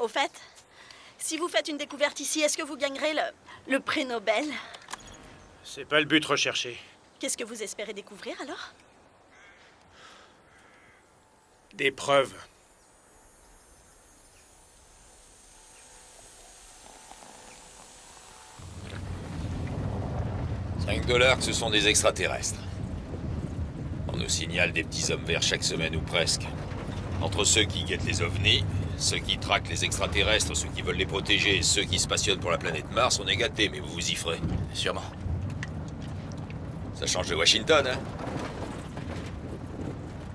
Au fait, si vous faites une découverte ici, est-ce que vous gagnerez le prix Nobel? C'est pas le but recherché. Qu'est-ce que vous espérez découvrir alors? Des preuves. $5 que ce sont des extraterrestres. On nous signale des petits hommes verts chaque semaine ou presque. Entre ceux qui guettent les ovnis, ceux qui traquent les extraterrestres, ceux qui veulent les protéger et ceux qui se passionnent pour la planète Mars, on est gâtés, mais vous vous y ferez. Sûrement. Ça change de Washington, hein?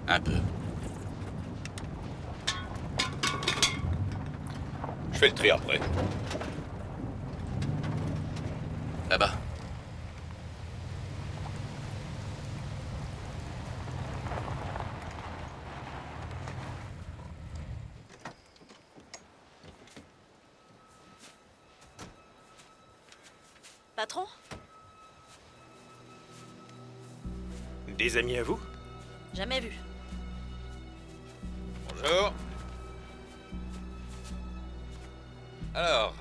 Un peu. Je fais le tri après. Là-bas. Patron? Des amis à vous? Jamais vu. Bonjour. Alors,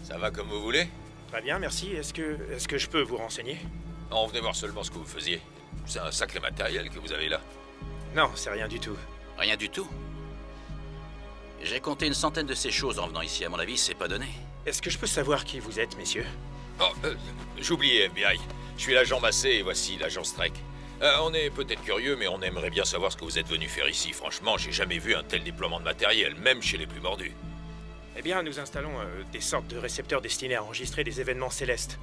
ça va comme vous voulez? Très bien, merci. Est-ce que je peux vous renseigner? Non, venez voir seulement ce que vous faisiez. C'est un sacré matériel que vous avez là. Non, c'est rien du tout. Rien du tout. J'ai compté une centaine de ces choses en venant ici. À mon avis, c'est pas donné. Est-ce que je peux savoir qui vous êtes, messieurs? Oh, j'oubliais, FBI. Je suis l'agent Massé et voici l'agent Streck. On est peut-être curieux, mais on aimerait bien savoir ce que vous êtes venu faire ici. Franchement, j'ai jamais vu un tel déploiement de matériel, même chez les plus mordus. Eh bien, nous installons des sortes de récepteurs destinés à enregistrer des événements célestes.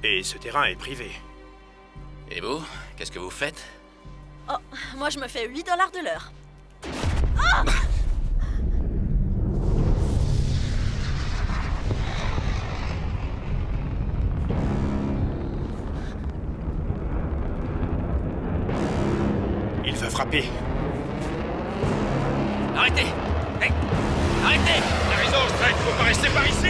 Et ce terrain est privé. Et vous, qu'est-ce que vous faites? Oh, moi je me fais 8 $ de l'heure. Il va frapper. Arrêtez! Hey! Arrêtez! T'as raison, Streck, faut pas rester par ici!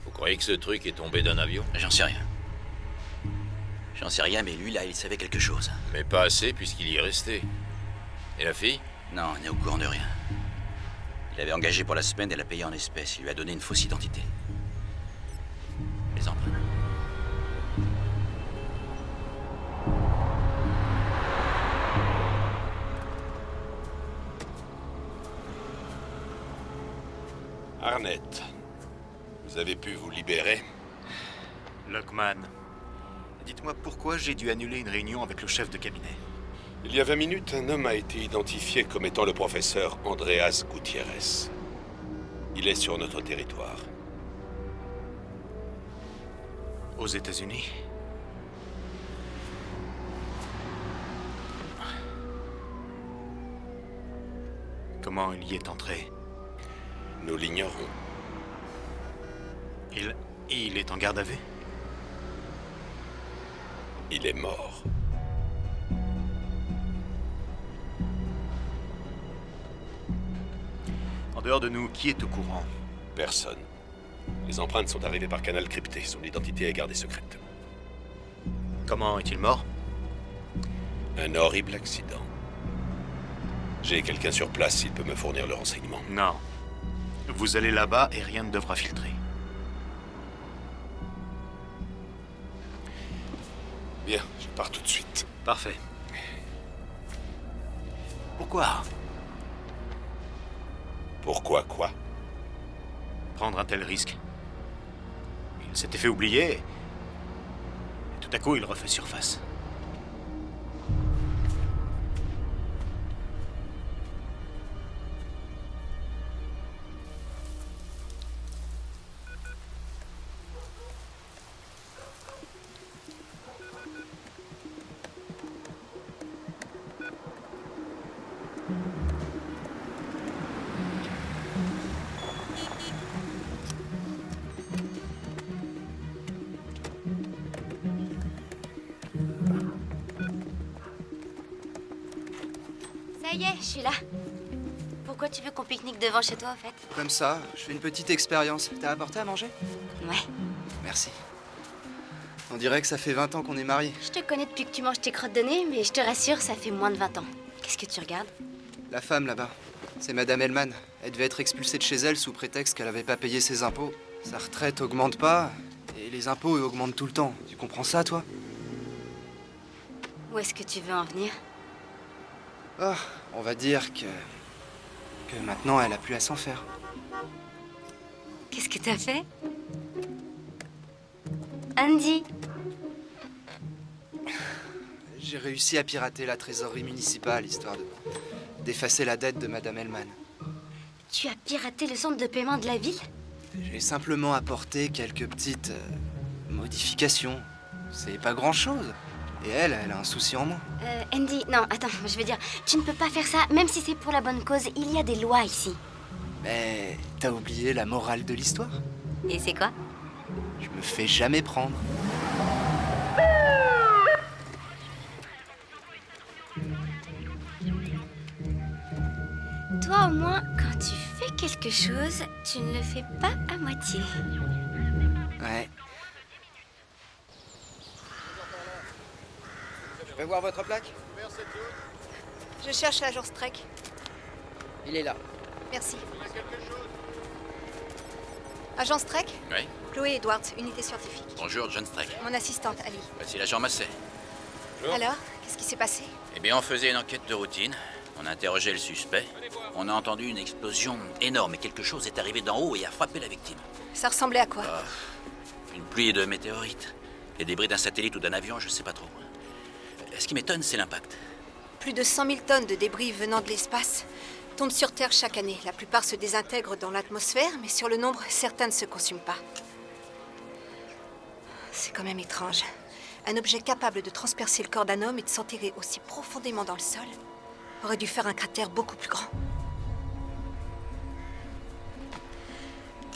Vous croyez que ce truc est tombé d'un avion? J'en sais rien. J'en sais rien, mais lui, là, il savait quelque chose. Mais pas assez, puisqu'il y est resté. Et la fille? Non, il n'est au courant de rien. Il l'avait engagé pour la semaine et l'a payé en espèces. Il lui a donné une fausse identité. Les empreintes. Arnett, vous avez pu vous libérer? Lockman, dites-moi pourquoi j'ai dû annuler une réunion avec le chef de cabinet. Il y a 20 minutes, un homme a été identifié comme étant le professeur Andreas Gutiérrez. Il est sur notre territoire. Aux États-Unis? Comment il y est entré? Nous l'ignorons. Il est en garde à vue? Il est mort. En dehors de nous, qui est au courant? Personne. Les empreintes sont arrivées par canal crypté. Son identité est gardée secrète. Comment est-il mort? Un horrible accident. J'ai quelqu'un sur place s'il peut me fournir le renseignement. Non. Vous allez là-bas et rien ne devra filtrer. Bien, je pars tout de suite. Parfait. Pourquoi? Pourquoi quoi? Prendre un tel risque? Il s'était fait oublier. Et tout à coup, il refait surface. Ça y est, je suis là. Pourquoi tu veux qu'on pique-nique devant chez toi, en fait? Comme ça, je fais une petite expérience. T'as apporté à manger? Ouais. Merci. On dirait que ça fait 20 ans qu'on est mariés. Je te connais depuis que tu manges tes crottes de nez, mais je te rassure, ça fait moins de 20 ans. Qu'est-ce que tu regardes? La femme là-bas, c'est Madame Hellman. Elle devait être expulsée de chez elle sous prétexte qu'elle avait pas payé ses impôts. Sa retraite augmente pas, et les impôts eux, augmentent tout le temps. Tu comprends ça, toi? Où est-ce que tu veux en venir? Oh, on va dire que maintenant elle a plus à s'en faire. Qu'est-ce que t'as fait? Andy! J'ai réussi à pirater la trésorerie municipale, histoire d'effacer la dette de Madame Hellman. Tu as piraté le centre de paiement de la ville? J'ai simplement apporté quelques petites modifications. C'est pas grand-chose. Et elle a un souci en moins. Andy, non, attends, je veux dire, tu ne peux pas faire ça, même si c'est pour la bonne cause. Il y a des lois ici. Mais t'as oublié la morale de l'histoire? Et c'est quoi? Je me fais jamais prendre. Toi, au moins, quand tu fais quelque chose, tu ne le fais pas à moitié. Ouais. Je peux voir votre plaque? Je cherche l'agence Trek. Il est là. Merci. Agence Trek? Oui. Chloé Edwards, unité scientifique. Bonjour, John Streck. Mon assistante, Ali. Voici l'agent Massey. Alors, qu'est-ce qui s'est passé? Eh bien, on faisait une enquête de routine. On a interrogé le suspect. On a entendu une explosion énorme et quelque chose est arrivé d'en haut et a frappé la victime. Ça ressemblait à quoi? Une pluie de météorites. Les débris d'un satellite ou d'un avion, je sais pas trop. Ce qui m'étonne, c'est l'impact. Plus de 100 000 tonnes de débris venant de l'espace tombent sur Terre chaque année. La plupart se désintègrent dans l'atmosphère, mais sur le nombre, certains ne se consument pas. C'est quand même étrange. Un objet capable de transpercer le corps d'un homme et de s'enterrer aussi profondément dans le sol aurait dû faire un cratère beaucoup plus grand.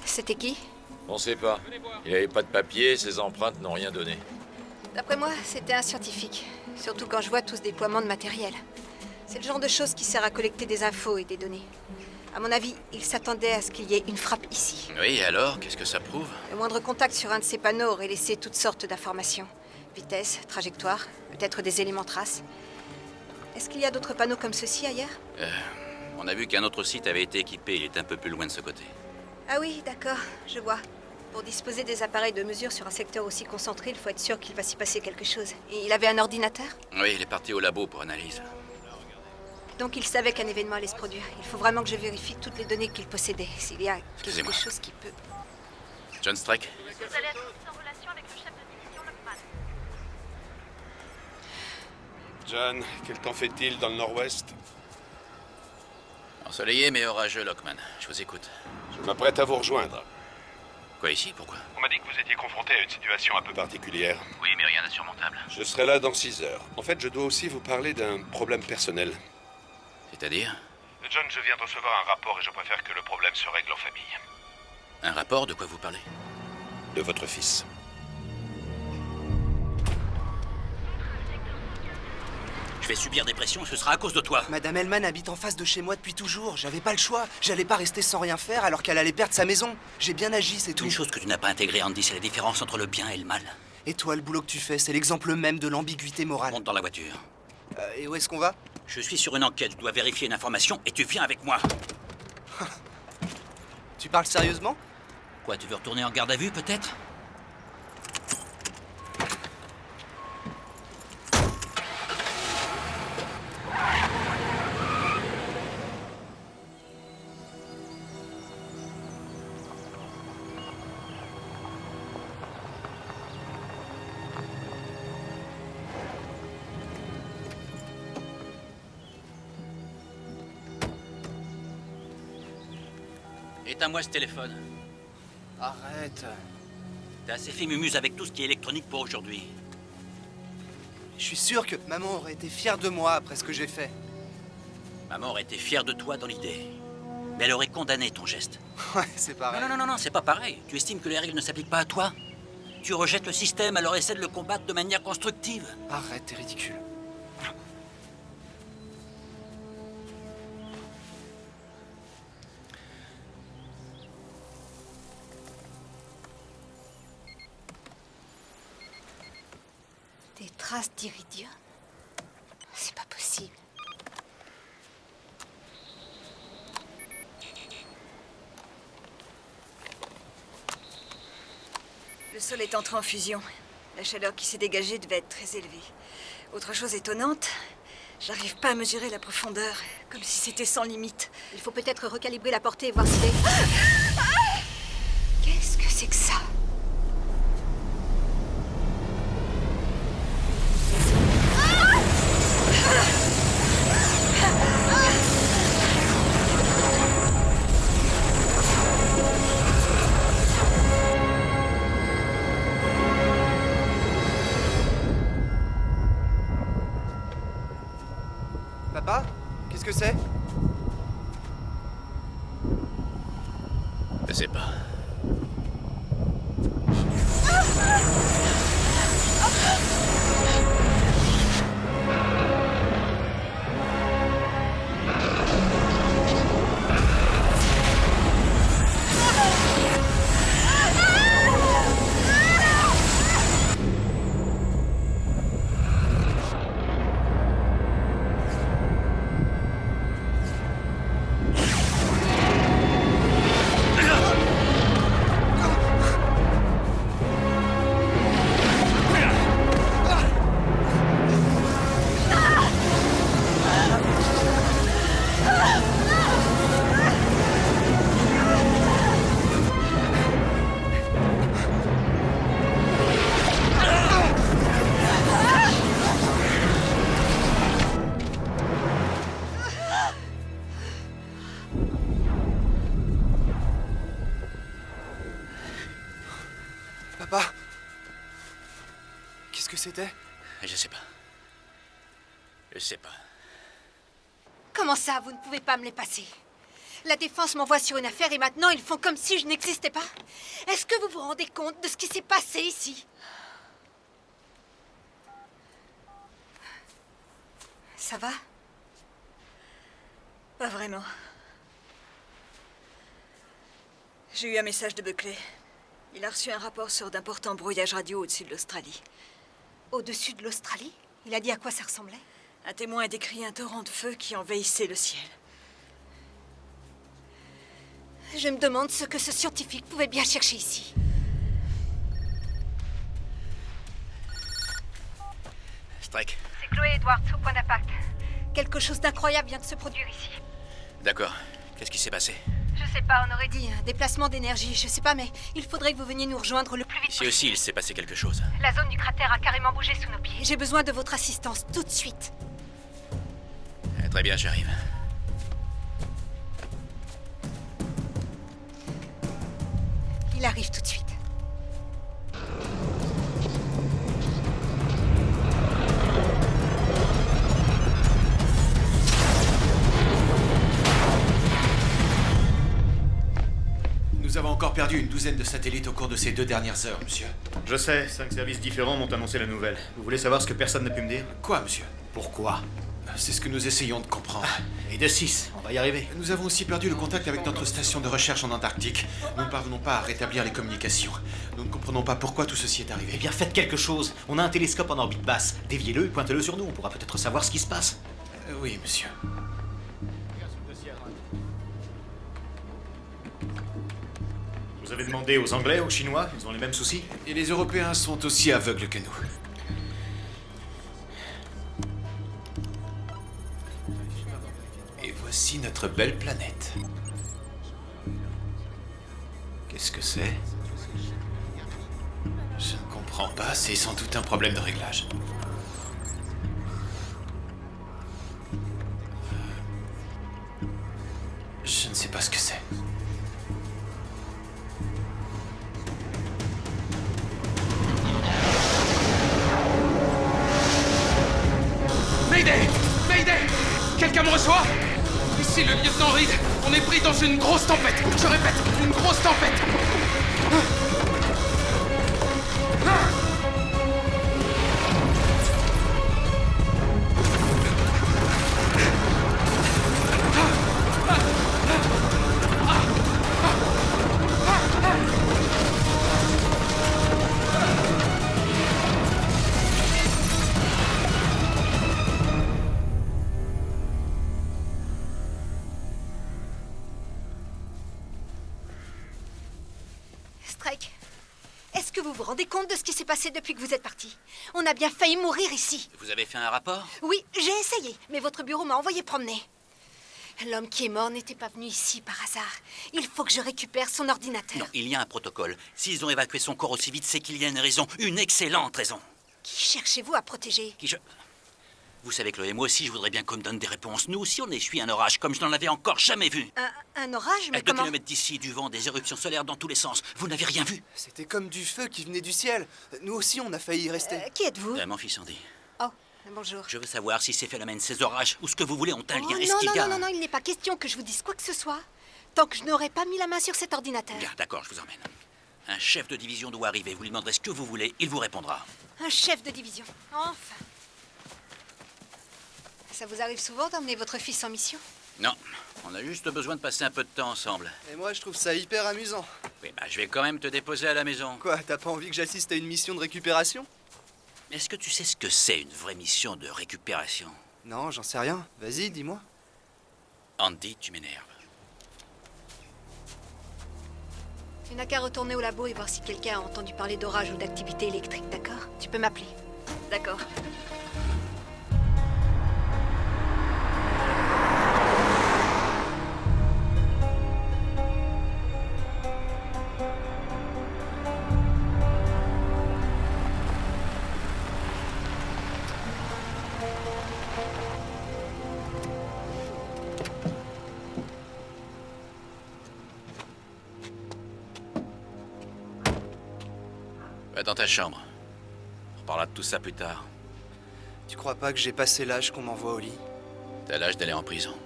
C'était qui? On sait pas. Il avait pas de papier, ses empreintes n'ont rien donné. D'après moi, c'était un scientifique. Surtout quand je vois tout ce déploiement de matériel. C'est le genre de chose qui sert à collecter des infos et des données. À mon avis, il s'attendait à ce qu'il y ait une frappe ici. Oui, et alors, qu'est-ce que ça prouve? Le moindre contact sur un de ces panneaux aurait laissé toutes sortes d'informations. Vitesse, trajectoire, peut-être des éléments traces. Est-ce qu'il y a d'autres panneaux comme ceux-ci ailleurs? On a vu qu'un autre site avait été équipé. Il est un peu plus loin de ce côté. Ah oui, d'accord, je vois. Pour disposer des appareils de mesure sur un secteur aussi concentré, il faut être sûr qu'il va s'y passer quelque chose. Et il avait un ordinateur? Oui, il est parti au labo pour analyse. Donc il savait qu'un événement allait se produire. Il faut vraiment que je vérifie toutes les données qu'il possédait. S'il y a quelque Excusez-moi. chose qui peut... John Streck? Vous allez être mis en relation avec le chef de division Lockman. John, quel temps fait-il dans le nord-ouest? Ensoleillé mais orageux, Lockman. Je vous écoute. Je m'apprête à vous rejoindre. Quoi ici? Pourquoi? On m'a dit que vous étiez confronté à une situation un peu particulière. Oui, mais rien d'insurmontable. Je serai là dans 6 heures. En fait, je dois aussi vous parler d'un problème personnel. C'est-à-dire? John, je viens de recevoir un rapport et je préfère que le problème se règle en famille. Un rapport? De quoi vous parlez? De votre fils. Je vais subir des pressions, ce sera à cause de toi. Madame Hellman habite en face de chez moi depuis toujours. J'avais pas le choix. J'allais pas rester sans rien faire alors qu'elle allait perdre sa maison. J'ai bien agi, c'est tout. Une chose que tu n'as pas intégrée, Andy, c'est la différence entre le bien et le mal. Et toi, le boulot que tu fais, c'est l'exemple même de l'ambiguïté morale. Monte dans la voiture. Et où est-ce qu'on va? Je suis sur une enquête, je dois vérifier une information et tu viens avec moi. Tu parles sérieusement? Quoi, tu veux retourner en garde à vue, peut-être? Éteins-moi ce téléphone. Arrête. T'as assez fait mumuse avec tout ce qui est électronique pour aujourd'hui. Je suis sûr que maman aurait été fière de moi après ce que j'ai fait. Maman aurait été fière de toi dans l'idée. Mais elle aurait condamné ton geste. Ouais, c'est pareil. Non, c'est pas pareil. Tu estimes que les règles ne s'appliquent pas à toi? Tu rejettes le système, alors essaie de le combattre de manière constructive. Arrête, t'es ridicule. trace d'iridium. C'est pas possible. Le sol est entré en fusion. La chaleur qui s'est dégagée devait être très élevée. Autre chose étonnante, j'arrive pas à mesurer la profondeur, comme si c'était sans limite. Il faut peut-être recalibrer la portée et voir si les... Qu'est-ce que c'est que ça? Papa? Qu'est-ce que c'est? Je sais pas. Papa? Qu'est-ce que c'était? Je sais pas. Je sais pas. Comment ça, vous ne pouvez pas me les passer? La défense m'envoie sur une affaire et maintenant ils font comme si je n'existais pas? Est-ce que vous vous rendez compte de ce qui s'est passé ici? Ça va? Pas vraiment. J'ai eu un message de Buckley. Il a reçu un rapport sur d'importants brouillages radio au-dessus de l'Australie. Au-dessus de l'Australie? Il a dit à quoi ça ressemblait? Un témoin a décrit un torrent de feu qui envahissait le ciel. Je me demande ce que ce scientifique pouvait bien chercher ici. Strike. C'est Chloé Edwards au point d'impact. Quelque chose d'incroyable vient de se produire ici. D'accord. Qu'est-ce qui s'est passé? Je sais pas, on aurait dit un déplacement d'énergie, je sais pas, mais il faudrait que vous veniez nous rejoindre le plus vite Ici possible. aussi, il s'est passé quelque chose. La zone du cratère a carrément bougé sous nos pieds. J'ai besoin de votre assistance tout de suite. Très bien, j'arrive. Il arrive tout de suite. Nous avons encore perdu une douzaine de satellites au cours de ces 2 dernières heures, monsieur. Je sais, 5 services différents m'ont annoncé la nouvelle. Vous voulez savoir ce que personne n'a pu me dire? Quoi, monsieur? Pourquoi? C'est ce que nous essayons de comprendre. Et de 6, on va y arriver. Nous avons aussi perdu le contact avec notre station de recherche en Antarctique. Nous ne parvenons pas à rétablir les communications. Nous ne comprenons pas pourquoi tout ceci est arrivé. Eh bien, faites quelque chose. On a un télescope en orbite basse. Déviez-le et pointez-le sur nous. On pourra peut-être savoir ce qui se passe. Oui, monsieur. Vous avez demandé aux Anglais, aux Chinois? Ils ont les mêmes soucis? Et les Européens sont aussi aveugles que nous. Et voici notre belle planète. Qu'est-ce que c'est? Je ne comprends pas, c'est sans doute un problème de réglage. Je ne sais pas ce que c'est. Mayday! Mayday! Quelqu'un me reçoit? Ici le lieutenant Reed. On est pris dans une grosse tempête. Je répète, une grosse tempête. que vous vous rendez compte de ce qui s'est passé depuis que vous êtes parti? On a bien failli mourir ici. Vous avez fait un rapport? Oui, j'ai essayé, mais votre bureau m'a envoyé promener. L'homme qui est mort n'était pas venu ici par hasard. Il faut que je récupère son ordinateur. Non, il y a un protocole. S'ils ont évacué son corps aussi vite, c'est qu'il y a une raison. Une excellente raison. Qui cherchez-vous à protéger? Vous savez, Chloé, moi aussi, je voudrais bien qu'on me donne des réponses. Nous aussi, on essuie un orage, comme je n'en avais encore jamais vu. Un orage? Mais à 2 comment? kilomètres d'ici, du vent, des éruptions solaires dans tous les sens. Vous n'avez rien vu? C'était comme du feu qui venait du ciel. Nous aussi, on a failli y rester. Qui êtes-vous? Mon fils Andy. Oh, bonjour. Je veux savoir si ces phénomènes, ces orages, ou ce que vous voulez, ont un lien. Est-ce Non, qu'il y a... non, il n'est pas question que je vous dise quoi que ce soit, tant que je n'aurai pas mis la main sur cet ordinateur. Bien, d'accord, je vous emmène. Un chef de division doit arriver. Vous lui demanderez ce que vous voulez, il vous répondra. Un chef de division, enfin. Ça vous arrive souvent d'emmener votre fils en mission? Non, on a juste besoin de passer un peu de temps ensemble. Et moi, je trouve ça hyper amusant. Oui, je vais quand même te déposer à la maison. Quoi, t'as pas envie que j'assiste à une mission de récupération? Est-ce que tu sais ce que c'est une vraie mission de récupération? Non, j'en sais rien. Vas-y, dis-moi. Andy, tu m'énerves. Tu n'as qu'à retourner au labo et voir si quelqu'un a entendu parler d'orage ou d'activité électrique, d'accord? Tu peux m'appeler. D'accord. Va dans ta chambre. On reparlera de tout ça plus tard. Tu crois pas que j'ai passé l'âge qu'on m'envoie au lit? T'as l'âge d'aller en prison.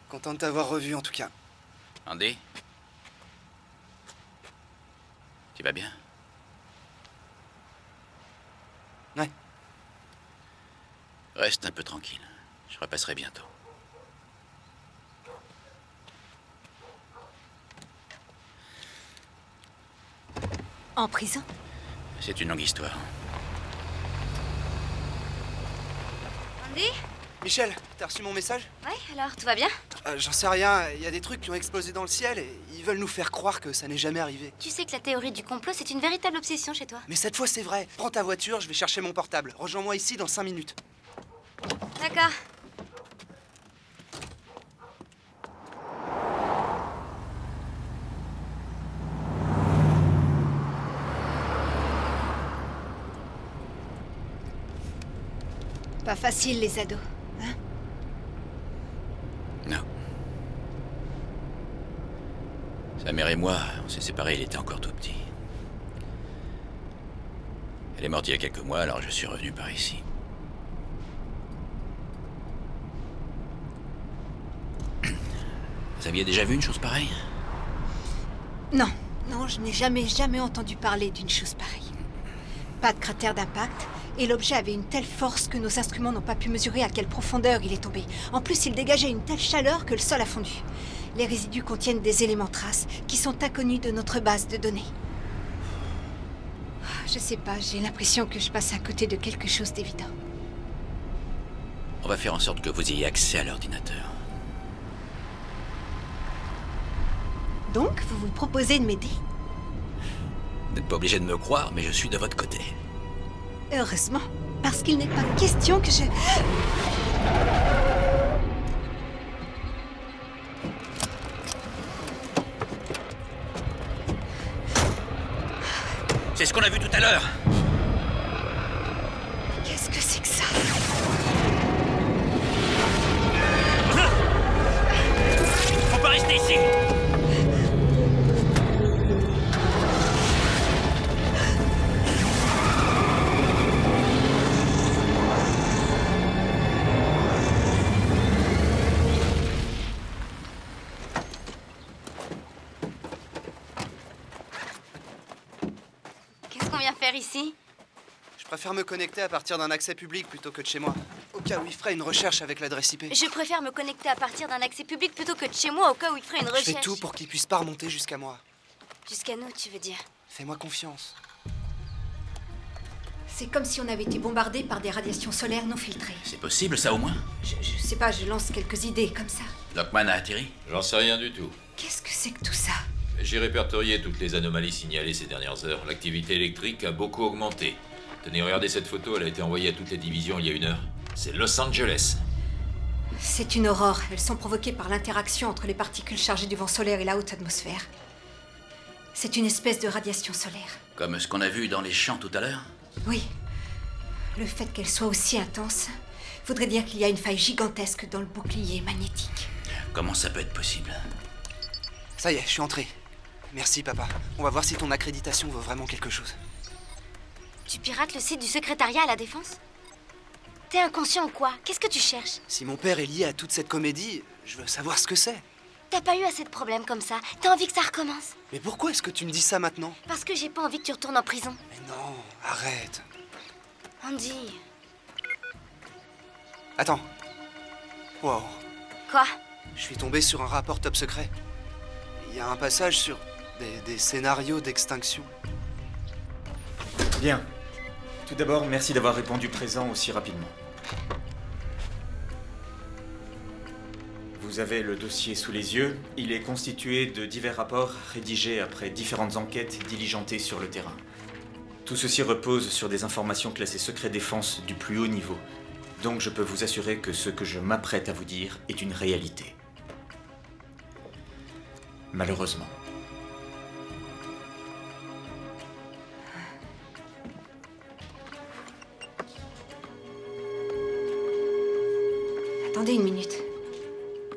Content de t'avoir revu en tout cas. Andy? Tu vas bien? Ouais. Reste un peu tranquille. Je repasserai bientôt. En prison? C'est une longue histoire. Andy? Michel, t'as reçu mon message? Ouais, alors, tout va bien? J'en sais rien. Il y a des trucs qui ont explosé dans le ciel et ils veulent nous faire croire que ça n'est jamais arrivé. Tu sais que la théorie du complot, c'est une véritable obsession chez toi. Mais cette fois, c'est vrai. Prends ta voiture, je vais chercher mon portable. Rejoins-moi ici dans 5 minutes. D'accord. Pas facile, les ados. Hein? Non. Sa mère et moi, on s'est séparés, il était encore tout petit. Elle est morte il y a quelques mois, alors je suis revenu par ici. Vous aviez déjà vu une chose pareille? Non, je n'ai jamais entendu parler d'une chose pareille. Pas de cratère d'impact, et l'objet avait une telle force que nos instruments n'ont pas pu mesurer à quelle profondeur il est tombé. En plus, il dégageait une telle chaleur que le sol a fondu. Les résidus contiennent des éléments traces qui sont inconnus de notre base de données. Je sais pas, j'ai l'impression que je passe à côté de quelque chose d'évident. On va faire en sorte que vous ayez accès à l'ordinateur. Donc, vous vous proposez de m'aider? Vous n'êtes pas obligé de me croire, mais je suis de votre côté. Heureusement, parce qu'il n'est pas question que je... C'est ce qu'on a vu tout à l'heure. Qu'est-ce que c'est que ça? Faut pas rester ici. Qu'est-ce qu'on vient faire ici? Je préfère me connecter à partir d'un accès public plutôt que de chez moi. Au cas où il ferait une recherche avec l'adresse IP. Je préfère me connecter à partir d'un accès public plutôt que de chez moi au cas où il ferait une recherche. Je fais tout pour qu'il puisse pas remonter jusqu'à moi. Jusqu'à nous, tu veux dire? Fais-moi confiance. C'est comme si on avait été bombardé par des radiations solaires non filtrées. C'est possible, ça, au moins? Je sais pas, je lance quelques idées comme ça. Lockman a atterri? J'en sais rien du tout. Qu'est-ce que c'est que tout ça? J'ai répertorié toutes les anomalies signalées ces dernières heures. L'activité électrique a beaucoup augmenté. Tenez, regardez cette photo, elle a été envoyée à toutes les divisions il y a 1 heure. C'est Los Angeles. C'est une aurore. Elles sont provoquées par l'interaction entre les particules chargées du vent solaire et la haute atmosphère. C'est une espèce de radiation solaire. Comme ce qu'on a vu dans les champs tout à l'heure? Oui. Le fait qu'elle soit aussi intense voudrait dire qu'il y a une faille gigantesque dans le bouclier magnétique. Comment ça peut être possible? Ça y est, je suis entré. Merci, papa. On va voir si ton accréditation vaut vraiment quelque chose. Tu pirates le site du secrétariat à la Défense? T'es inconscient ou quoi? Qu'est-ce que tu cherches? Si mon père est lié à toute cette comédie, je veux savoir ce que c'est. T'as pas eu assez de problèmes comme ça. T'as envie que ça recommence? Mais pourquoi est-ce que tu me dis ça maintenant? Parce que j'ai pas envie que tu retournes en prison. Mais non, arrête. Andy. Attends. Wow. Quoi? Je suis tombé sur un rapport top secret. Il y a un passage sur des scénarios d'extinction. Bien. Tout d'abord, merci d'avoir répondu présent aussi rapidement. Vous avez le dossier sous les yeux. Il est constitué de divers rapports rédigés après différentes enquêtes diligentées sur le terrain. Tout ceci repose sur des informations classées secret défense du plus haut niveau. Donc je peux vous assurer que ce que je m'apprête à vous dire est une réalité. Malheureusement. Attendez une minute.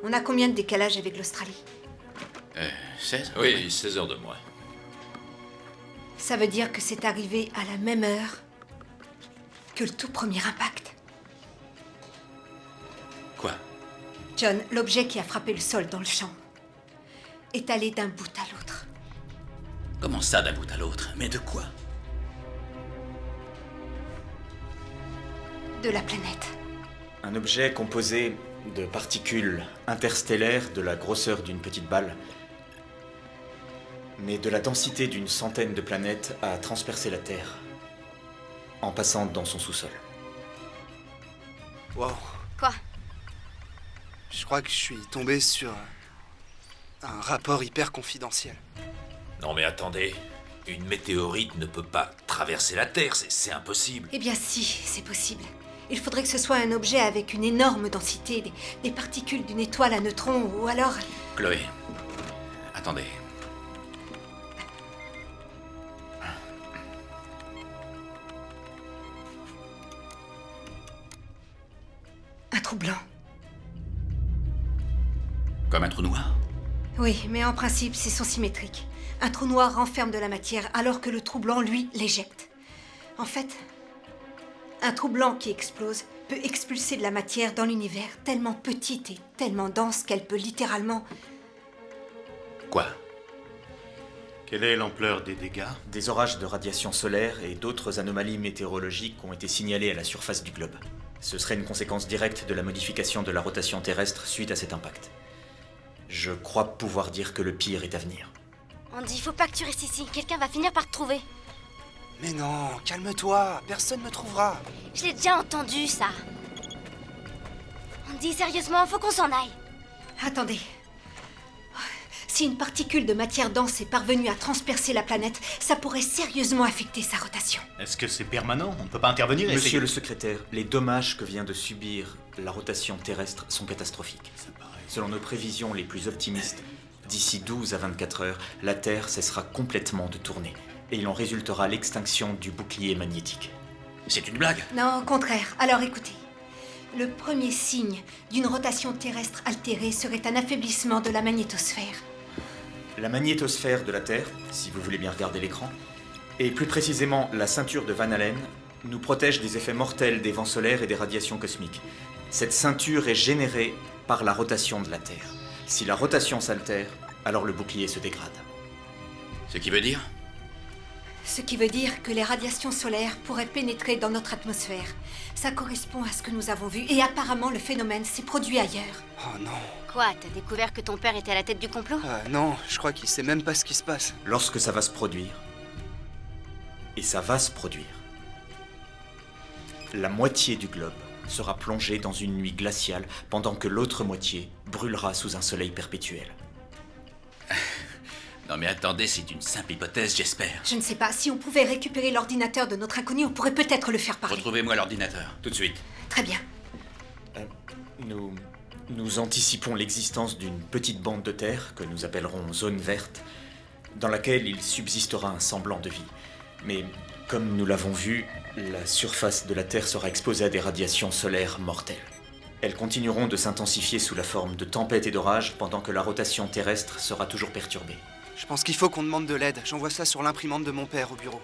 On a combien de décalage avec l'Australie? 16? Oui, 16 heures de moins. Ça veut dire que c'est arrivé à la même heure que le tout premier impact. Quoi? John, l'objet qui a frappé le sol dans le champ est allé d'un bout à l'autre. Comment ça, d'un bout à l'autre? Mais de quoi? De la planète. Un objet composé de particules interstellaires de la grosseur d'une petite balle, mais de la densité d'une centaine de planètes a transpercé la Terre, en passant dans son sous-sol. Wow. Quoi? Je crois que je suis tombé sur un rapport hyper confidentiel. Non mais attendez, une météorite ne peut pas traverser la Terre, c'est impossible. Eh bien si, c'est possible. Il faudrait que ce soit un objet avec une énorme densité, des particules d'une étoile à neutrons, ou alors... Chloé, attendez. Un trou blanc. Comme un trou noir? Oui, mais en principe, c'est son symétrique. Un trou noir renferme de la matière, alors que le trou blanc, lui, l'éjecte. En fait, un trou blanc qui explose peut expulser de la matière dans l'univers tellement petite et tellement dense qu'elle peut littéralement... Quoi? Quelle est l'ampleur des dégâts? Des orages de radiation solaire et d'autres anomalies météorologiques ont été signalés à la surface du globe. Ce serait une conséquence directe de la modification de la rotation terrestre suite à cet impact. Je crois pouvoir dire que le pire est à venir. Andy, faut pas que tu restes ici. Quelqu'un va finir par te trouver. Mais non, calme-toi, personne me trouvera. Je l'ai déjà entendu, ça. Andy, sérieusement, faut qu'on s'en aille. Attendez. Si une particule de matière dense est parvenue à transpercer la planète, ça pourrait sérieusement affecter sa rotation. Est-ce que c'est permanent? On ne peut pas intervenir et Monsieur essayer- le secrétaire, les dommages que vient de subir la rotation terrestre sont catastrophiques. Selon nos prévisions les plus optimistes, d'ici 12 à 24 heures, la Terre cessera complètement de tourner. Et il en résultera l'extinction du bouclier magnétique. C'est une blague? Non, au contraire. Alors écoutez. Le premier signe d'une rotation terrestre altérée serait un affaiblissement de la magnétosphère. La magnétosphère de la Terre, si vous voulez bien regarder l'écran, et plus précisément la ceinture de Van Allen, nous protège des effets mortels des vents solaires et des radiations cosmiques. Cette ceinture est générée par la rotation de la Terre. Si la rotation s'altère, alors le bouclier se dégrade. Ce qui veut dire? Ce qui veut dire que les radiations solaires pourraient pénétrer dans notre atmosphère. Ça correspond à ce que nous avons vu, et apparemment le phénomène s'est produit ailleurs. Oh non. Quoi, t'as découvert que ton père était à la tête du complot? Non, je crois qu'il sait même pas ce qui se passe. Lorsque ça va se produire, et ça va se produire, la moitié du globe sera plongée dans une nuit glaciale pendant que l'autre moitié brûlera sous un soleil perpétuel. Non mais attendez, c'est une simple hypothèse, j'espère. Je ne sais pas, si on pouvait récupérer l'ordinateur de notre inconnu, on pourrait peut-être le faire parler. Retrouvez-moi l'ordinateur, tout de suite. Très bien. Nous anticipons l'existence d'une petite bande de terre, que nous appellerons zone verte, dans laquelle il subsistera un semblant de vie. Mais, comme nous l'avons vu, la surface de la Terre sera exposée à des radiations solaires mortelles. Elles continueront de s'intensifier sous la forme de tempêtes et d'orages pendant que la rotation terrestre sera toujours perturbée. Je pense qu'il faut qu'on demande de l'aide. J'envoie ça sur l'imprimante de mon père au bureau.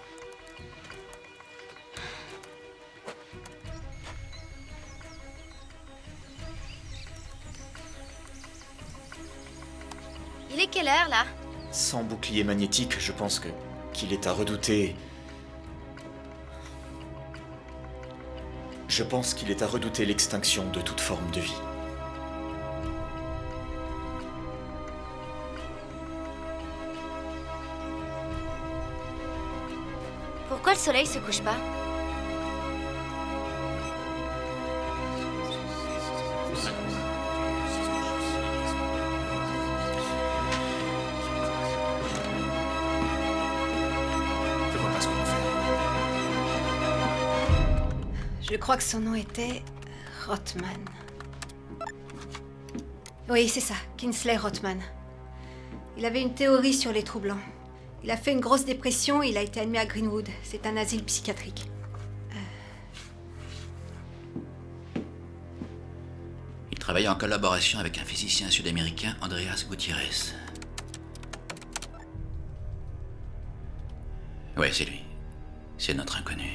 Il est quelle heure, là? Sans bouclier magnétique, je pense qu'il est à redouter... Je pense qu'il est à redouter l'extinction de toute forme de vie. Pourquoi le soleil se couche pas? Je crois que son nom était Rothman. Oui, c'est ça, Kingsley Rothman. Il avait une théorie sur les troublants. Il a fait une grosse dépression et il a été admis à Greenwood. C'est un asile psychiatrique. Il travaillait en collaboration avec un physicien sud-américain, Andreas Gutiérrez. Ouais, c'est lui. C'est notre inconnu.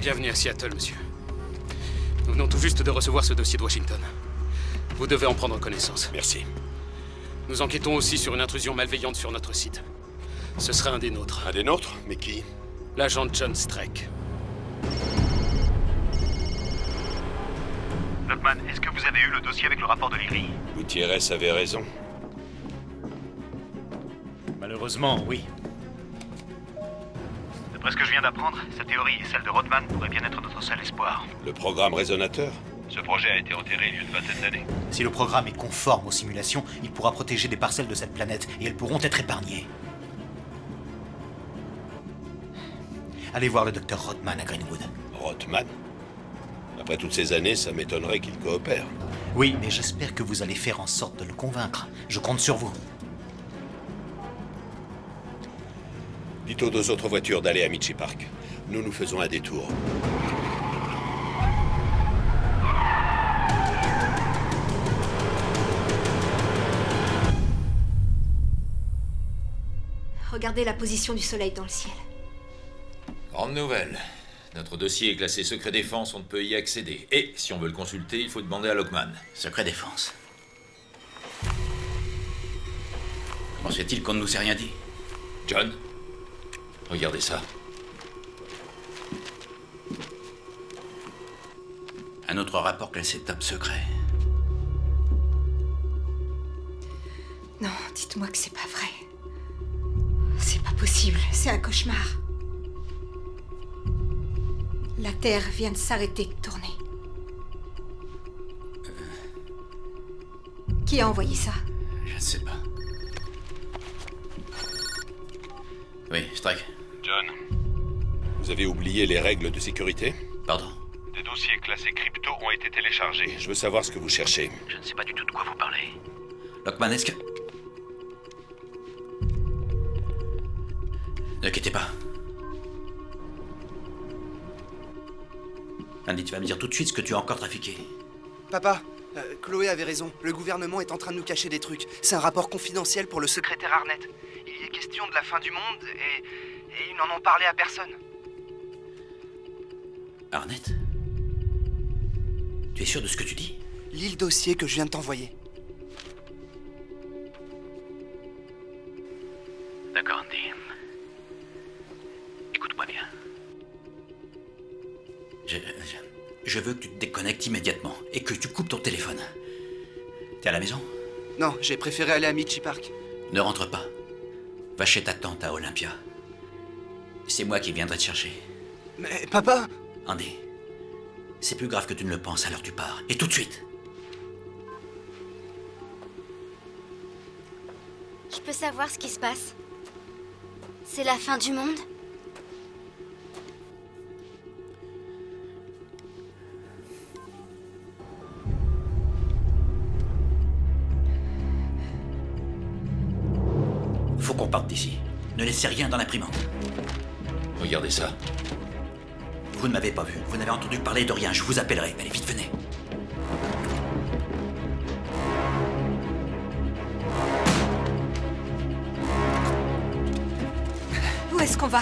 Bienvenue à Seattle, monsieur. Nous venons tout juste de recevoir ce dossier de Washington. Vous devez en prendre connaissance. Merci. Nous enquêtons aussi sur une intrusion malveillante sur notre site. Ce serait un des nôtres. Un des nôtres? Mais qui? L'agent John Streck. Lockman, est-ce que vous avez eu le dossier avec le rapport de Leary? Gutiérrez avait raison. Malheureusement, oui. D'après ce que je viens d'apprendre, sa théorie et celle de Rothman pourraient bien être notre seul espoir. Le programme résonateur? Ce projet a été enterré il y a une vingtaine d'années. Si le programme est conforme aux simulations, il pourra protéger des parcelles de cette planète et elles pourront être épargnées. Allez voir le docteur Rothman à Greenwood. Rothman? Après toutes ces années, ça m'étonnerait qu'il coopère. Oui, mais j'espère que vous allez faire en sorte de le convaincre. Je compte sur vous. Dites aux deux autres voitures d'aller à Mitchie Park. Nous faisons un détour. Regardez la position du soleil dans le ciel. Grande nouvelle. Notre dossier est classé secret défense, on ne peut y accéder. Et si on veut le consulter, il faut demander à Lockman. Secret défense. Comment se fait-il qu'on ne nous ait rien dit? John, regardez ça. Un autre rapport classé top secret. Non, dites-moi que c'est pas vrai. C'est pas possible, c'est un cauchemar. La Terre vient de s'arrêter de tourner. Qui a envoyé ça? Je ne sais pas. Oui, Strike. John, vous avez oublié les règles de sécurité? Pardon? Des dossiers classés crypto ont été téléchargés. Je veux savoir ce que vous cherchez. Je ne sais pas du tout de quoi vous parlez. Lockman, est-ce que... Ne quittez pas. Andy, tu vas me dire tout de suite ce que tu as encore trafiqué. Papa, Chloé avait raison. Le gouvernement est en train de nous cacher des trucs. C'est un rapport confidentiel pour le secrétaire Arnett. Il y est question de la fin du monde et ils n'en ont parlé à personne. Arnett? Tu es sûr de ce que tu dis? Lis le dossier que je viens de t'envoyer. D'accord, Andy. Écoute-moi bien. Je veux que tu te déconnectes immédiatement et que tu coupes ton téléphone. T'es à la maison? Non, j'ai préféré aller à Mitchie Park. Ne rentre pas. Va chez ta tante à Olympia. C'est moi qui viendrai te chercher. Mais papa... Andy, c'est plus grave que tu ne le penses, alors tu pars. Et tout de suite. Je peux savoir ce qui se passe? C'est la fin du monde? Faut qu'on parte d'ici. Ne laissez rien dans l'imprimante. Regardez ça. Vous ne m'avez pas vu. Vous n'avez entendu parler de rien. Je vous appellerai. Allez, vite, venez. Où est-ce qu'on va?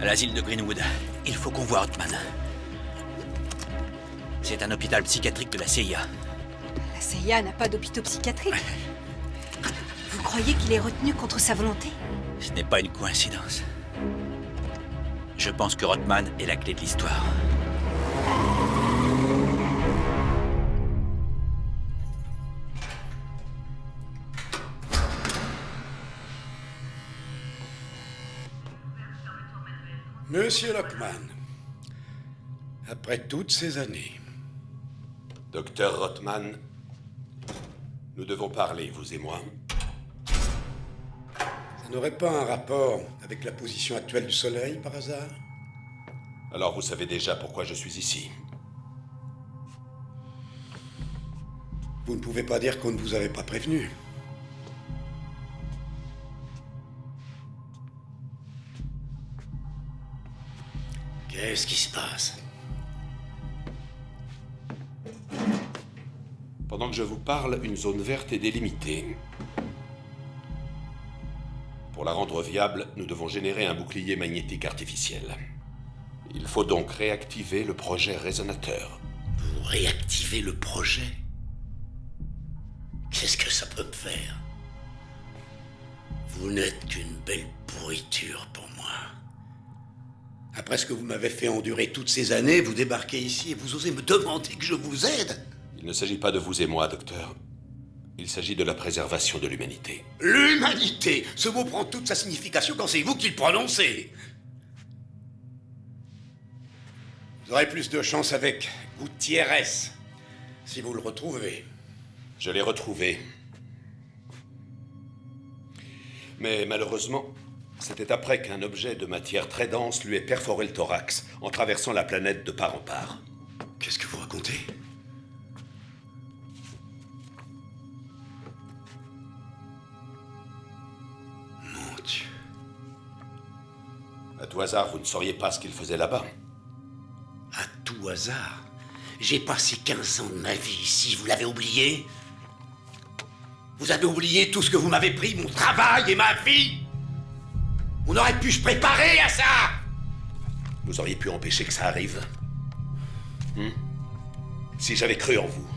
À l'asile de Greenwood. Il faut qu'on voie Ottman. C'est un hôpital psychiatrique de la CIA. La CIA n'a pas d'hôpital psychiatrique. Vous croyez qu'il est retenu contre sa volonté? Ce n'est pas une coïncidence. Je pense que Rothman est la clé de l'histoire. Monsieur Lockman, après toutes ces années... Docteur Rothman, nous devons parler, vous et moi. Ça n'aurait pas un rapport avec la position actuelle du Soleil, par hasard? Alors vous savez déjà pourquoi je suis ici. Vous ne pouvez pas dire qu'on ne vous avait pas prévenu. Qu'est-ce qui se passe? Pendant que je vous parle, une zone verte est délimitée. Pour la rendre viable, nous devons générer un bouclier magnétique artificiel. Il faut donc réactiver le projet résonateur. Vous réactivez le projet? Qu'est-ce que ça peut me faire? Vous n'êtes qu'une belle pourriture pour moi. Après ce que vous m'avez fait endurer toutes ces années, vous débarquez ici et vous osez me demander que je vous aide? Il ne s'agit pas de vous et moi, docteur. Il s'agit de la préservation de l'humanité. L'humanité! Ce mot prend toute sa signification quand c'est vous qui le prononcez. Vous aurez plus de chance avec Gutiérrez, si vous le retrouvez. Je l'ai retrouvé. Mais malheureusement, c'était après qu'un objet de matière très dense lui ait perforé le thorax en traversant la planète de part en part. Qu'est-ce que vous racontez? Mon Dieu. À tout hasard, vous ne sauriez pas ce qu'il faisait là-bas. À tout hasard? J'ai passé 15 ans de ma vie ici, vous l'avez oublié? Vous avez oublié tout ce que vous m'avez pris, mon travail et ma vie? On aurait pu se préparer à ça! Vous auriez pu empêcher que ça arrive. Si j'avais cru en vous,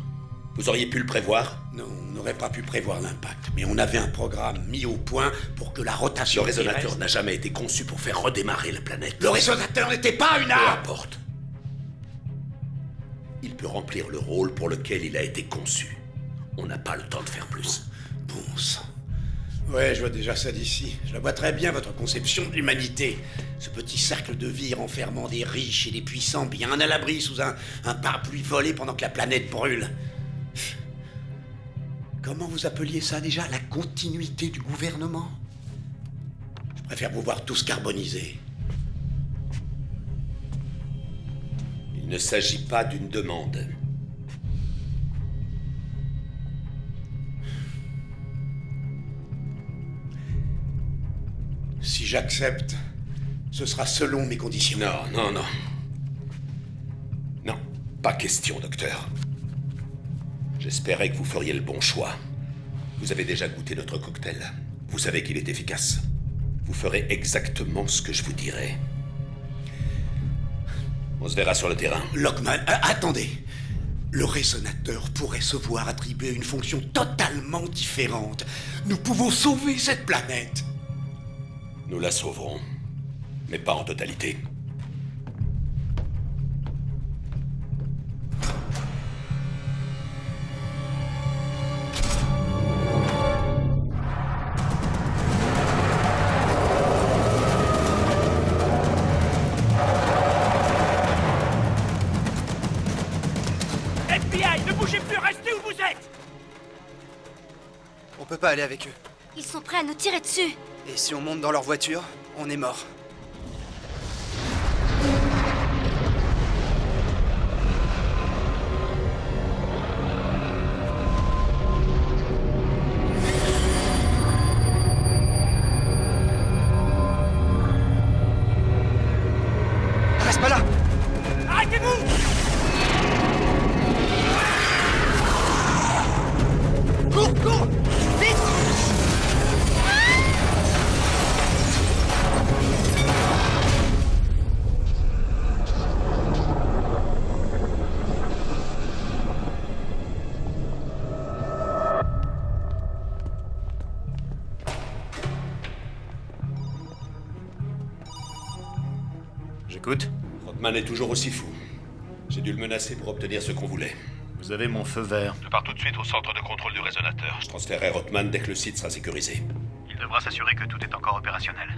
vous auriez pu le prévoir? Non, on n'aurait pas pu prévoir l'impact, mais on avait un programme mis au point pour que la rotation... Le résonateur n'a jamais été conçu pour faire redémarrer la planète. Le résonateur n'était pas une Peu arme! importe. Il peut remplir le rôle pour lequel il a été conçu. On n'a pas le temps de faire plus. Bon sang. Ouais, je vois déjà ça d'ici. Je la vois très bien, votre conception de l'humanité. Ce petit cercle de vie renfermant des riches et des puissants bien à l'abri sous un parapluie volé pendant que la planète brûle. Comment vous appeliez ça déjà? La continuité du gouvernement? Je préfère vous voir tous carbonisés. Il ne s'agit pas d'une demande. Si j'accepte, ce sera selon mes conditions. Non, non, non. Non, pas question, docteur. J'espérais que vous feriez le bon choix. Vous avez déjà goûté notre cocktail. Vous savez qu'il est efficace. Vous ferez exactement ce que je vous dirai. On se verra sur le terrain. Lockman, attendez. Le résonateur pourrait se voir attribuer une fonction totalement différente. Nous pouvons sauver cette planète. Nous la sauverons, mais pas en totalité. pas aller avec eux. Ils sont prêts à nous tirer dessus. Et si on monte dans leur voiture, on est mort. Reste pas là! Arrêtez-vous! Cours, cours! Vite! J'écoute. Rodman est toujours aussi fou. J'ai dû le menacer pour obtenir ce qu'on voulait. Vous avez mon feu vert. Je pars tout de suite au centre de contrôle du résonateur. Je transférerai Rodman dès que le site sera sécurisé. Il devra s'assurer que tout est encore opérationnel.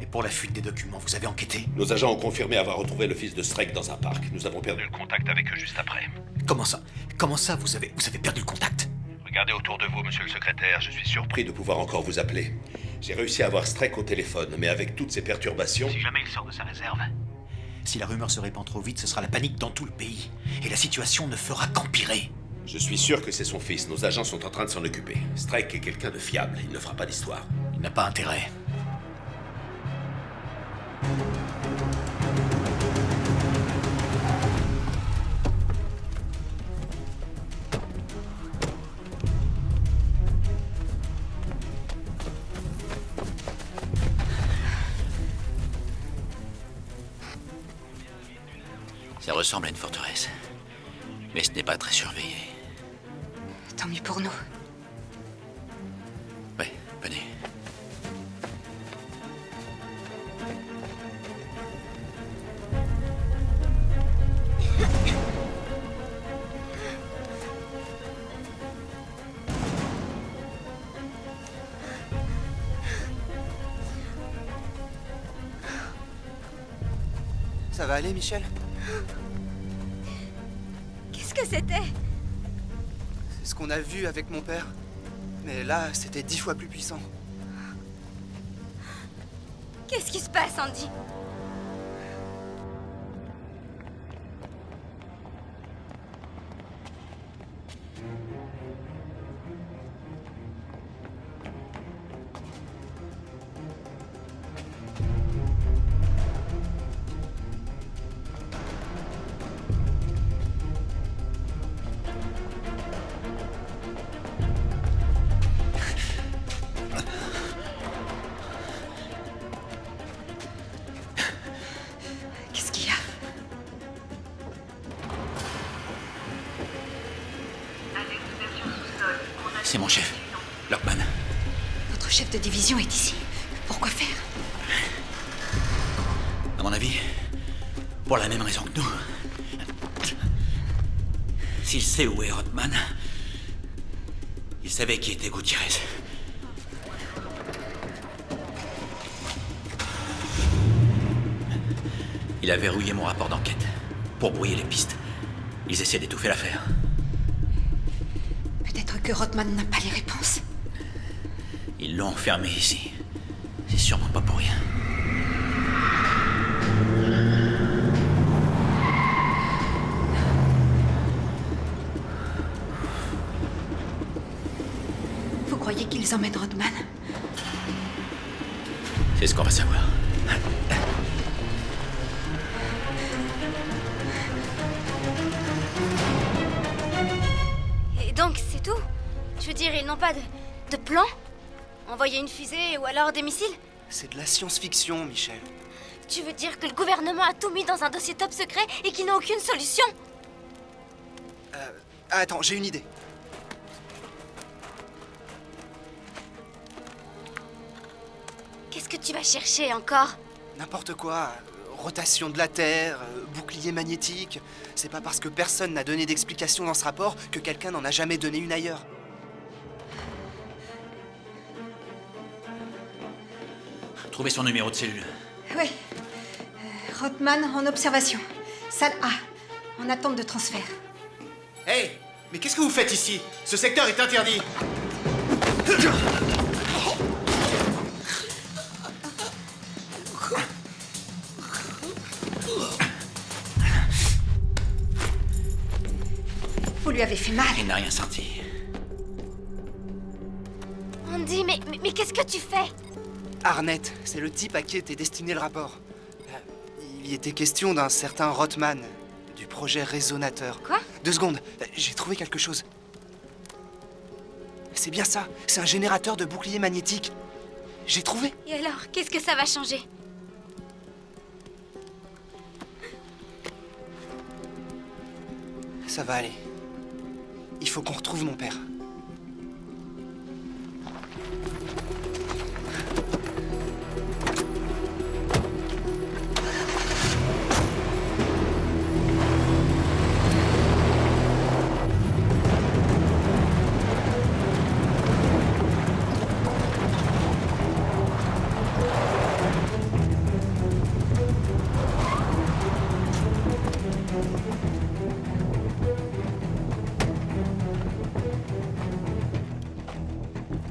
Et pour la fuite des documents, vous avez enquêté? Nos agents ont confirmé avoir retrouvé le fils de Strake dans un parc. Nous avons perdu le contact avec eux juste après. Comment ça? Comment ça, vous avez perdu le contact? Regardez autour de vous, monsieur le secrétaire, je suis surpris. Pris de pouvoir encore vous appeler. J'ai réussi à avoir Strake au téléphone, mais avec toutes ces perturbations... Si jamais il sort de sa réserve, si la rumeur se répand trop vite, ce sera la panique dans tout le pays. Et la situation ne fera qu'empirer. Je suis sûr que c'est son fils. Nos agents sont en train de s'en occuper. Strike est quelqu'un de fiable. Il ne fera pas d'histoire. Il n'a pas intérêt. Ça ressemble à une forteresse. Mais ce n'est pas très surveillé. Tant mieux pour nous. Ouais, venez. Ça va aller, Michel? Qu'est-ce que c'était? C'est ce qu'on a vu avec mon père. Mais là, c'était 10 fois plus puissant. Qu'est-ce qui se passe, Andy? Qu'est-ce qu'il y a? C'est mon chef, Lockman. Notre chef de division est ici. Pourquoi faire? À mon avis, pour la même raison que nous. S'il sait où est Rodman, il savait qui était Gutiérrez. Il a verrouillé mon rapport d'enquête pour brouiller les pistes. Ils essaient d'étouffer l'affaire. Peut-être que Rodman n'a pas les réponses. Ils l'ont enfermé ici. C'est sûrement pas pour rien. Vous croyez qu'ils emmènent Rodman? C'est ce qu'on va savoir. Et donc, c'est tout? Je veux dire, ils n'ont pas de plan? Envoyer une fusée ou alors des missiles? C'est de la science-fiction, Michel. Tu veux dire que le gouvernement a tout mis dans un dossier top secret et qu'ils n'ont aucune solution? Attends, j'ai une idée. Qu'est-ce que tu vas chercher encore? N'importe quoi. Rotation de la Terre, bouclier magnétique. C'est pas parce que personne n'a donné d'explication dans ce rapport que quelqu'un n'en a jamais donné une ailleurs. Trouvez son numéro de cellule. Oui. Rodman en observation. Salle A. En attente de transfert. Hey! Mais qu'est-ce que vous faites ici? Ce secteur est interdit! Vous lui avez fait mal. Il n'a rien senti. Andy, mais qu'est-ce que tu fais? Arnett, c'est le type à qui était destiné le rapport. Il y était question d'un certain Rothman, du projet Résonateur. Quoi? 2 secondes, j'ai trouvé quelque chose. C'est bien ça, c'est un générateur de bouclier magnétique. J'ai trouvé. Et alors, qu'est-ce que ça va changer? Ça va aller. Il faut qu'on retrouve mon père.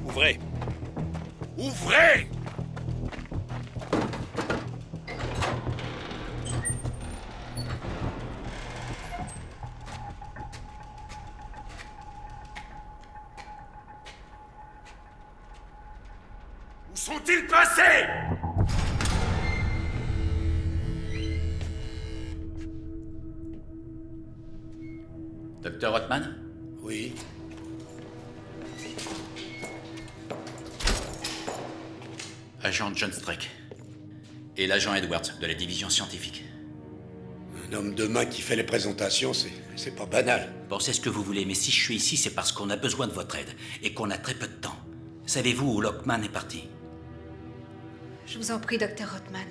Ouvrez! Ouvrez! Où sont-ils passés? Docteur Rothman? Oui. Agent John Streck. Et l'agent Edwards de la division scientifique. Un homme de main qui fait les présentations, c'est pas banal. Pensez ce que vous voulez, mais si je suis ici, c'est parce qu'on a besoin de votre aide et qu'on a très peu de temps. Savez-vous où Lockman est parti? Je vous en prie, docteur Rothman.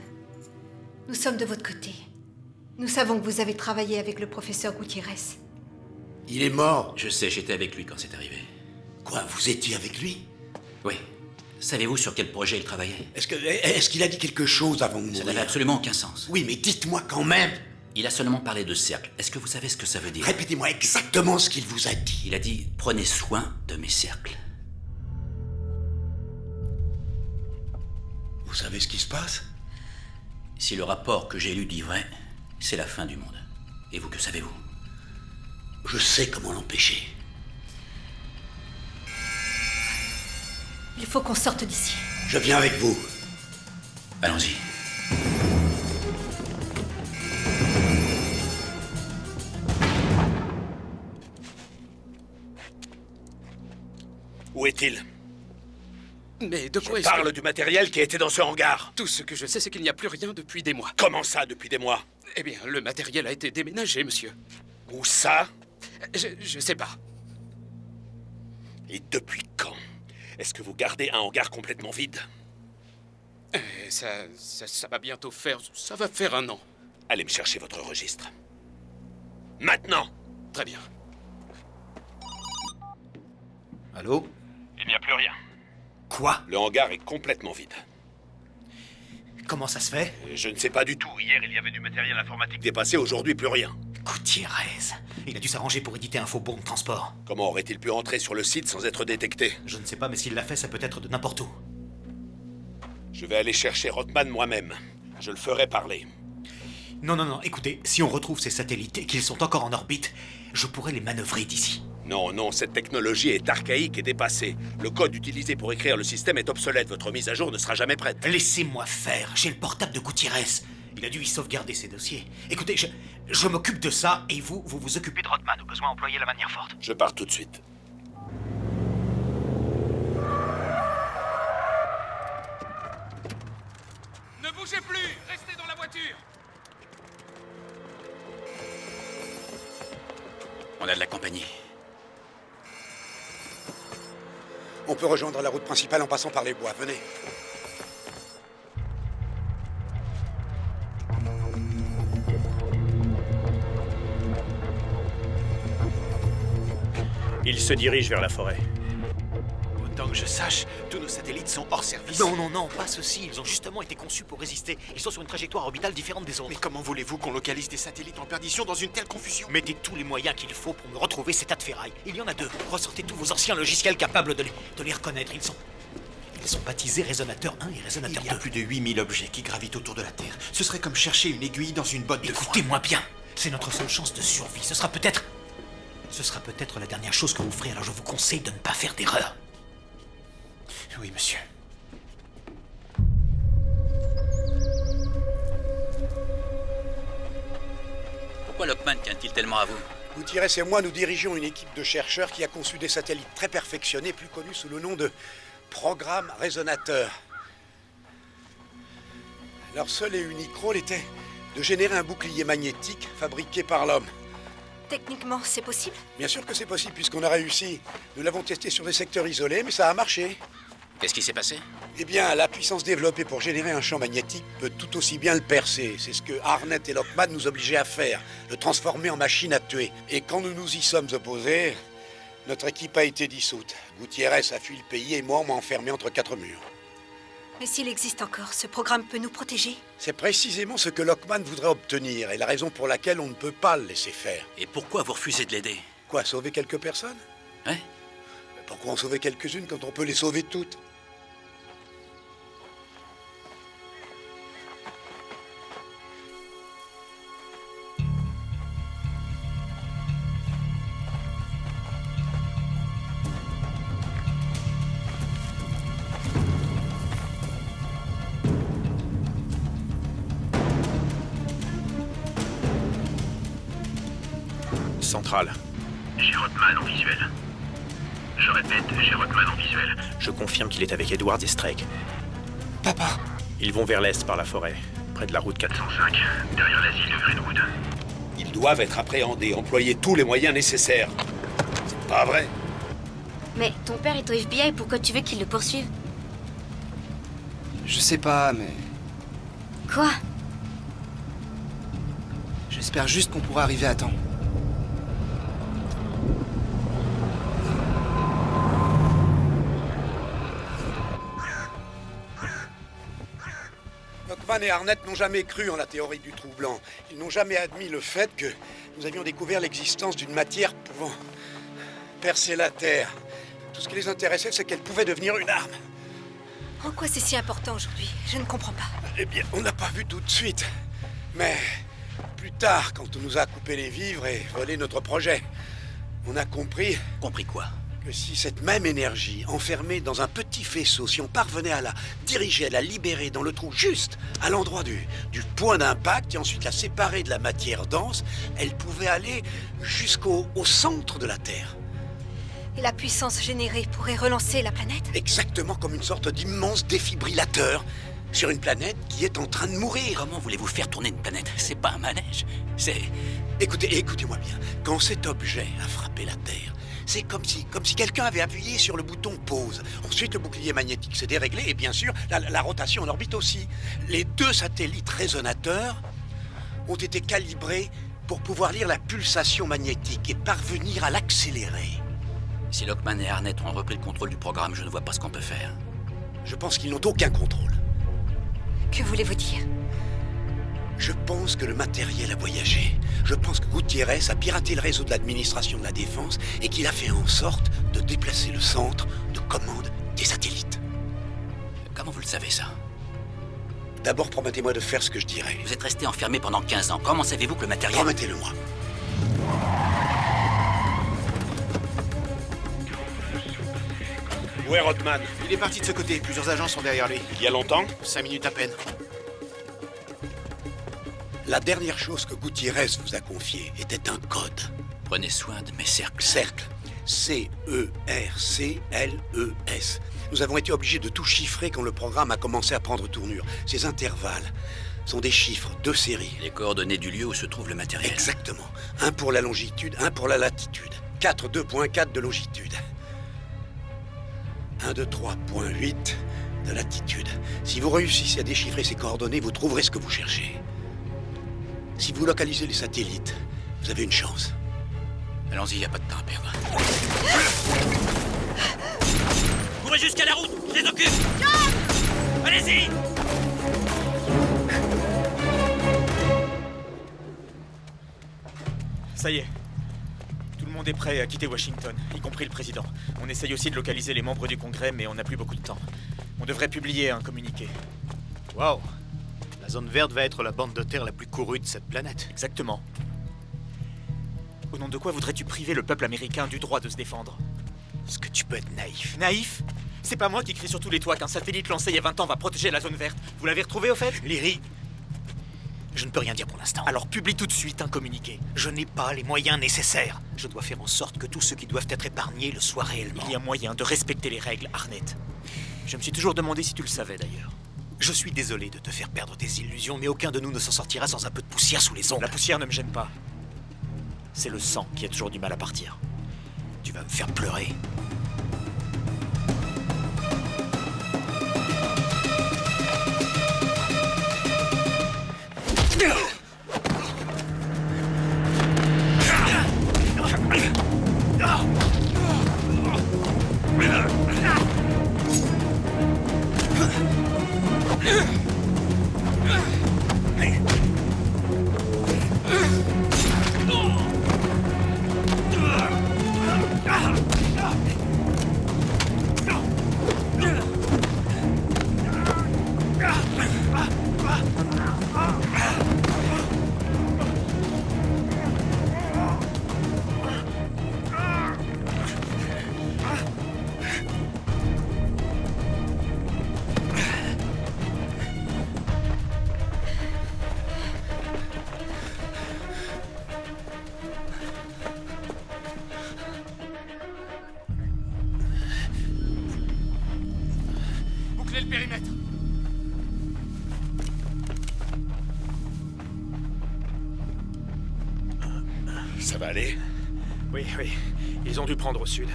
Nous sommes de votre côté. Nous savons que vous avez travaillé avec le professeur Gutiérrez. Il est mort. Je sais, j'étais avec lui quand c'est arrivé. Quoi, vous étiez avec lui? Oui. Savez-vous sur quel projet il travaillait? Est-ce qu'il a dit quelque chose avant de mourir? Ça n'avait absolument aucun sens. Oui, mais dites-moi quand même. Il a seulement parlé de cercle. Est-ce que vous savez ce que ça veut dire? Répétez-moi exactement ce qu'il vous a dit. Il a dit « Prenez soin de mes cercles ». Vous savez ce qui se passe? Si le rapport que j'ai lu dit vrai, c'est la fin du monde. Et vous, que savez-vous? Je sais comment l'empêcher. Il faut qu'on sorte d'ici. Je viens avec vous. Allons-y. Où est-il? Mais de quoi Je parle du matériel qui était dans ce hangar. Tout ce que je sais, c'est qu'il n'y a plus rien depuis des mois. Comment ça, depuis des mois? Eh bien, le matériel a été déménagé, monsieur. Où ça? Je sais pas. Et depuis quand est-ce que vous gardez un hangar complètement vide? Ça va bientôt faire... Ça va faire 1 an. Allez me chercher votre registre. Maintenant! Très bien. Allô? Il n'y a plus rien. Quoi? Le hangar est complètement vide. Comment ça se fait? Je ne sais pas du tout. Hier, il y avait du matériel informatique dépassé, aujourd'hui, plus rien. Gutiérrez. Il a dû s'arranger pour éditer un faux bon de transport. Comment aurait-il pu entrer sur le site sans être détecté? Je ne sais pas, mais s'il l'a fait, ça peut être de n'importe où. Je vais aller chercher Rothman moi-même. Je le ferai parler. Non, écoutez, si on retrouve ces satellites et qu'ils sont encore en orbite, je pourrais les manœuvrer d'ici. Non, cette technologie est archaïque et dépassée. Le code utilisé pour écrire le système est obsolète. Votre mise à jour ne sera jamais prête. Laissez-moi faire. J'ai le portable de Gutiérrez. Il a dû y sauvegarder ses dossiers. Écoutez, je m'occupe de ça et vous vous occupez de Rothman. Au besoin, employez la manière forte. Je pars tout de suite. Ne bougez plus! Restez dans la voiture! On a de la compagnie. On peut rejoindre la route principale en passant par les bois. Venez. Il se dirige vers la forêt. Autant que que je sache, tous nos satellites sont hors service. Non, pas ceux-ci. Ils ont justement été conçus pour résister. Ils sont sur une trajectoire orbitale différente des autres. Mais comment voulez-vous qu'on localise des satellites en perdition dans une telle confusion? Mettez tous les moyens qu'il faut pour me retrouver ces tas de ferrailles. Il y en a 2. Ressortez tous vos anciens logiciels capables de les reconnaître. Ils sont baptisés Résonateur 1 et Résonateur 2. Il y a plus de 8000 objets qui gravitent autour de la Terre. Ce serait comme chercher une aiguille dans une botte de foin. Écoutez-moi bien. C'est notre seule chance de survie. Ce sera peut-être la dernière chose que vous ferez, alors je vous conseille de ne pas faire d'erreur. Oui, monsieur. Pourquoi Lockman tient-il tellement à vous? Gutiérrez et moi, nous dirigeons une équipe de chercheurs qui a conçu des satellites très perfectionnés, plus connus sous le nom de programme résonateur. Leur seul et unique rôle était de générer un bouclier magnétique fabriqué par l'homme. Techniquement, c'est possible? Bien sûr que c'est possible, puisqu'on a réussi. Nous l'avons testé sur des secteurs isolés, mais ça a marché. Qu'est-ce qui s'est passé? Eh bien, la puissance développée pour générer un champ magnétique peut tout aussi bien le percer. C'est ce que Arnett et Lockman nous obligeaient à faire, le transformer en machine à tuer. Et quand nous nous y sommes opposés, notre équipe a été dissoute. Gutiérrez a fui le pays et moi, on m'a enfermé entre 4 murs. Mais s'il existe encore, ce programme peut nous protéger? C'est précisément ce que Lockman voudrait obtenir, et la raison pour laquelle on ne peut pas le laisser faire. Et pourquoi vous refusez de l'aider? Quoi, sauver quelques personnes? Hein? Pourquoi en sauver quelques-unes quand on peut les sauver toutes? Centrale. J'ai Rodman en visuel. Je répète, j'ai Rodman en visuel. Je confirme qu'il est avec Edwards et Strake. Papa! Ils vont vers l'est par la forêt, près de la route 405. Derrière l'asile de Greenwood. Ils doivent être appréhendés, employer tous les moyens nécessaires. C'est pas vrai? Mais ton père est au FBI, pourquoi tu veux qu'il le poursuive? Je sais pas, mais... Quoi? J'espère juste qu'on pourra arriver à temps. Lockman et Arnett n'ont jamais cru en la théorie du trou blanc. Ils n'ont jamais admis le fait que nous avions découvert l'existence d'une matière pouvant percer la Terre. Tout ce qui les intéressait, c'est qu'elle pouvait devenir une arme. En quoi c'est si important aujourd'hui? Je ne comprends pas. Eh bien, on n'a pas vu tout de suite. Mais plus tard, quand on nous a coupé les vivres et volé notre projet, on a compris... Compris quoi? Que si cette même énergie, enfermée dans un petit faisceau, si on parvenait à la diriger, à la libérer dans le trou juste à l'endroit du point d'impact et ensuite la séparer de la matière dense, elle pouvait aller jusqu'au centre de la Terre. Et la puissance générée pourrait relancer la planète? Exactement comme une sorte d'immense défibrillateur sur une planète qui est en train de mourir. Comment voulez-vous faire tourner une planète? C'est pas un manège, c'est... Écoutez-moi bien. Quand cet objet a frappé la Terre, c'est comme si quelqu'un avait appuyé sur le bouton pause. Ensuite, le bouclier magnétique s'est déréglé et bien sûr, la rotation en orbite aussi. Les 2 satellites résonateurs ont été calibrés pour pouvoir lire la pulsation magnétique et parvenir à l'accélérer. Si Lockman et Arnett ont repris le contrôle du programme, je ne vois pas ce qu'on peut faire. Je pense qu'ils n'ont aucun contrôle. Que voulez-vous dire? Je pense que le matériel a voyagé. Je pense que Gutiérrez a piraté le réseau de l'administration de la Défense et qu'il a fait en sorte de déplacer le centre de commande des satellites. Comment vous le savez, ça? D'abord, promettez-moi de faire ce que je dirai. Vous êtes resté enfermé pendant 15 ans. Comment savez-vous que le matériel... Promettez-le-moi. Où est Rodman? Il est parti de ce côté. Plusieurs agents sont derrière lui. Il y a longtemps? 5 minutes à peine. La dernière chose que Gutiérrez vous a confiée était un code. Prenez soin de mes cercles. Cercle. C-E-R-C-L-E-S. Nous avons été obligés de tout chiffrer quand le programme a commencé à prendre tournure. Ces intervalles sont des chiffres, 2 séries. Les coordonnées du lieu où se trouve le matériel. Exactement. Un pour la longitude, un pour la latitude. 4,2.4 de longitude. 1,3.8 de latitude. Si vous réussissez à déchiffrer ces coordonnées, vous trouverez ce que vous cherchez. Si vous localisez les satellites, vous avez une chance. Allons-y, il n'y a pas de temps à perdre. suivre jusqu'à la route. Je les occupe. Allez-y. Ça y est. Tout le monde est prêt à quitter Washington, y compris le président. On essaye aussi de localiser les membres du Congrès, mais on n'a plus beaucoup de temps. On devrait publier un communiqué. Waouh. La zone verte va être la bande de terre la plus courue de cette planète. Exactement. Au nom de quoi voudrais-tu priver le peuple américain du droit de se défendre? Est-ce que tu peux être naïf? Naïf? C'est pas moi qui crie sur tous les toits qu'un satellite lancé il y a 20 ans va protéger la zone verte. Vous l'avez retrouvé au fait? Lyrie, je ne peux rien dire pour l'instant. Alors publie tout de suite un communiqué. Je n'ai pas les moyens nécessaires. Je dois faire en sorte que tous ceux qui doivent être épargnés le soient réellement. Il y a moyen de respecter les règles, Arnett. Je me suis toujours demandé si tu le savais d'ailleurs. Je suis désolé de te faire perdre tes illusions, mais aucun de nous ne s'en sortira sans un peu de poussière sous les ongles. La poussière ne me gêne pas. C'est le sang qui a toujours du mal à partir. Tu vas me faire pleurer. Bouclez le périmètre. Ça va aller? Oui, oui. Ils ont dû prendre au sud.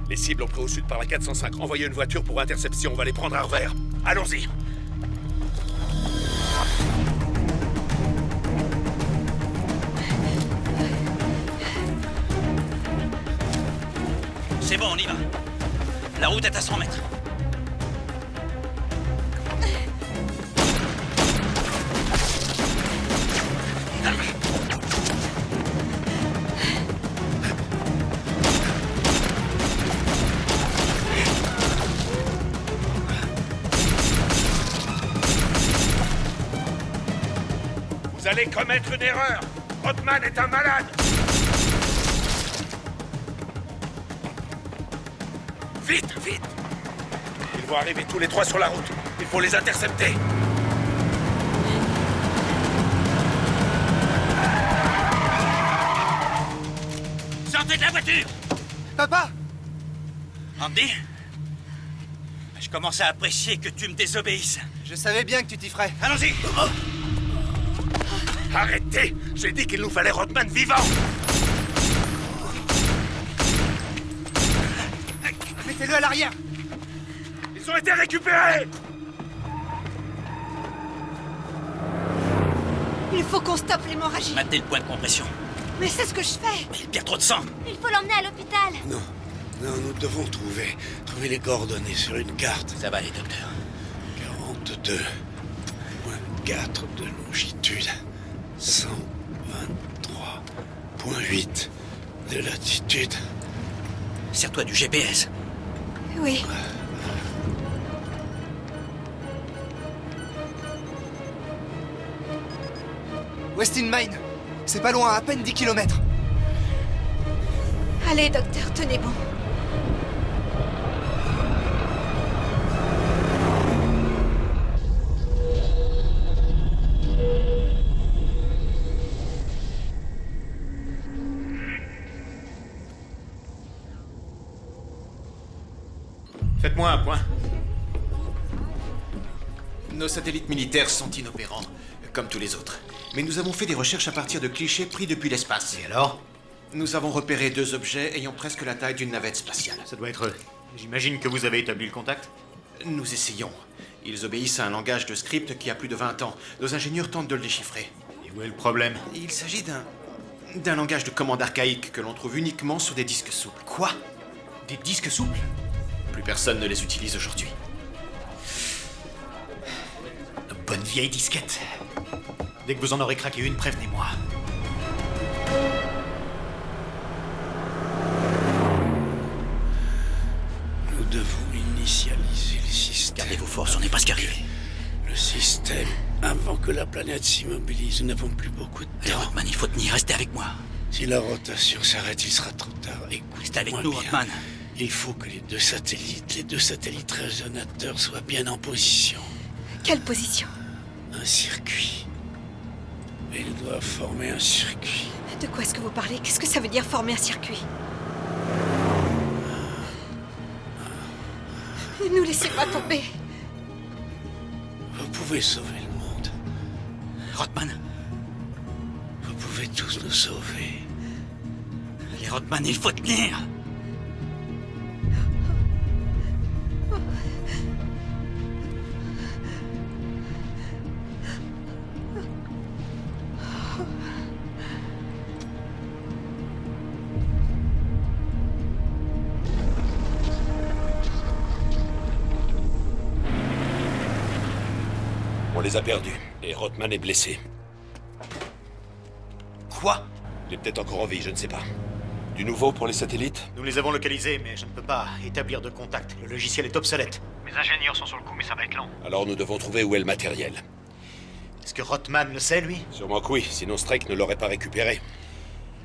Les cibles ont pris au sud par la 405. Envoyez une voiture pour interception. On va les prendre à revers. Allons-y. C'est bon, on y va. La route est à 100 mètres. Vous allez commettre une erreur. Rodman est un malade. Vite, vite. Ils vont arriver tous les trois sur la route. Il faut les intercepter. Sortez de la voiture! Papa! Andy? Je commence à apprécier que tu me désobéisses. Je savais bien que tu t'y ferais. Allons-y! Arrêtez! J'ai dit qu'il nous fallait Rodman vivant! Mettez-le à l'arrière! Ils ont été récupérés! Il faut qu'on stoppe l'hémorragie. Maintenez le point de compression. Mais c'est ce que je fais. Il perd trop de sang. Il faut l'emmener à l'hôpital. Non, non, nous devons trouver les coordonnées sur une carte. Ça va aller, docteur. 42,4 de longitude, 123,8 de latitude. Sers-toi du GPS. Oui. Westin Mine. C'est pas loin, à peine 10 km. Allez, docteur, tenez bon. Faites-moi un point. Nos satellites militaires sont inopérants, comme tous les autres. Mais nous avons fait des recherches à partir de clichés pris depuis l'espace. Et alors? Nous avons repéré 2 objets ayant presque la taille d'une navette spatiale. Ça doit être eux. J'imagine que vous avez établi le contact? Nous essayons. Ils obéissent à un langage de script qui a plus de 20 ans. Nos ingénieurs tentent de le déchiffrer. Et où est le problème? Il s'agit d'un langage de commande archaïque que l'on trouve uniquement sur des disques souples. Quoi? Des disques souples? Plus personne ne les utilise aujourd'hui. De bonnes vieilles disquettes. Dès que vous en aurez craqué une, prévenez-moi. Nous devons initialiser le système. Gardez vos forces, on n'est presque arrivé. Le système, avant que la planète s'immobilise, nous n'avons plus beaucoup de temps. Rodman, il faut tenir, restez avec moi. Si la rotation s'arrête, il sera trop tard. Restez avec nous, Rodman. Il faut que les deux satellites résonateurs soient bien en position. Quelle position? Un circuit. Ils doivent former un circuit. De quoi est-ce que vous parlez? Qu'est-ce que ça veut dire former un circuit? Ne nous laissez pas tomber. Vous pouvez sauver le monde. Rodman. Vous pouvez tous nous sauver. Les Rodman, il faut tenir. On les a perdus, et Rothman est blessé. Quoi? Il est peut-être encore en vie, je ne sais pas. Du nouveau pour les satellites? Nous les avons localisés, mais je ne peux pas établir de contact. Le logiciel est obsolète. Mes ingénieurs sont sur le coup, mais ça va être lent. Alors nous devons trouver où est le matériel. Est-ce que Rothman le sait, lui? Sûrement que oui, sinon Strike ne l'aurait pas récupéré.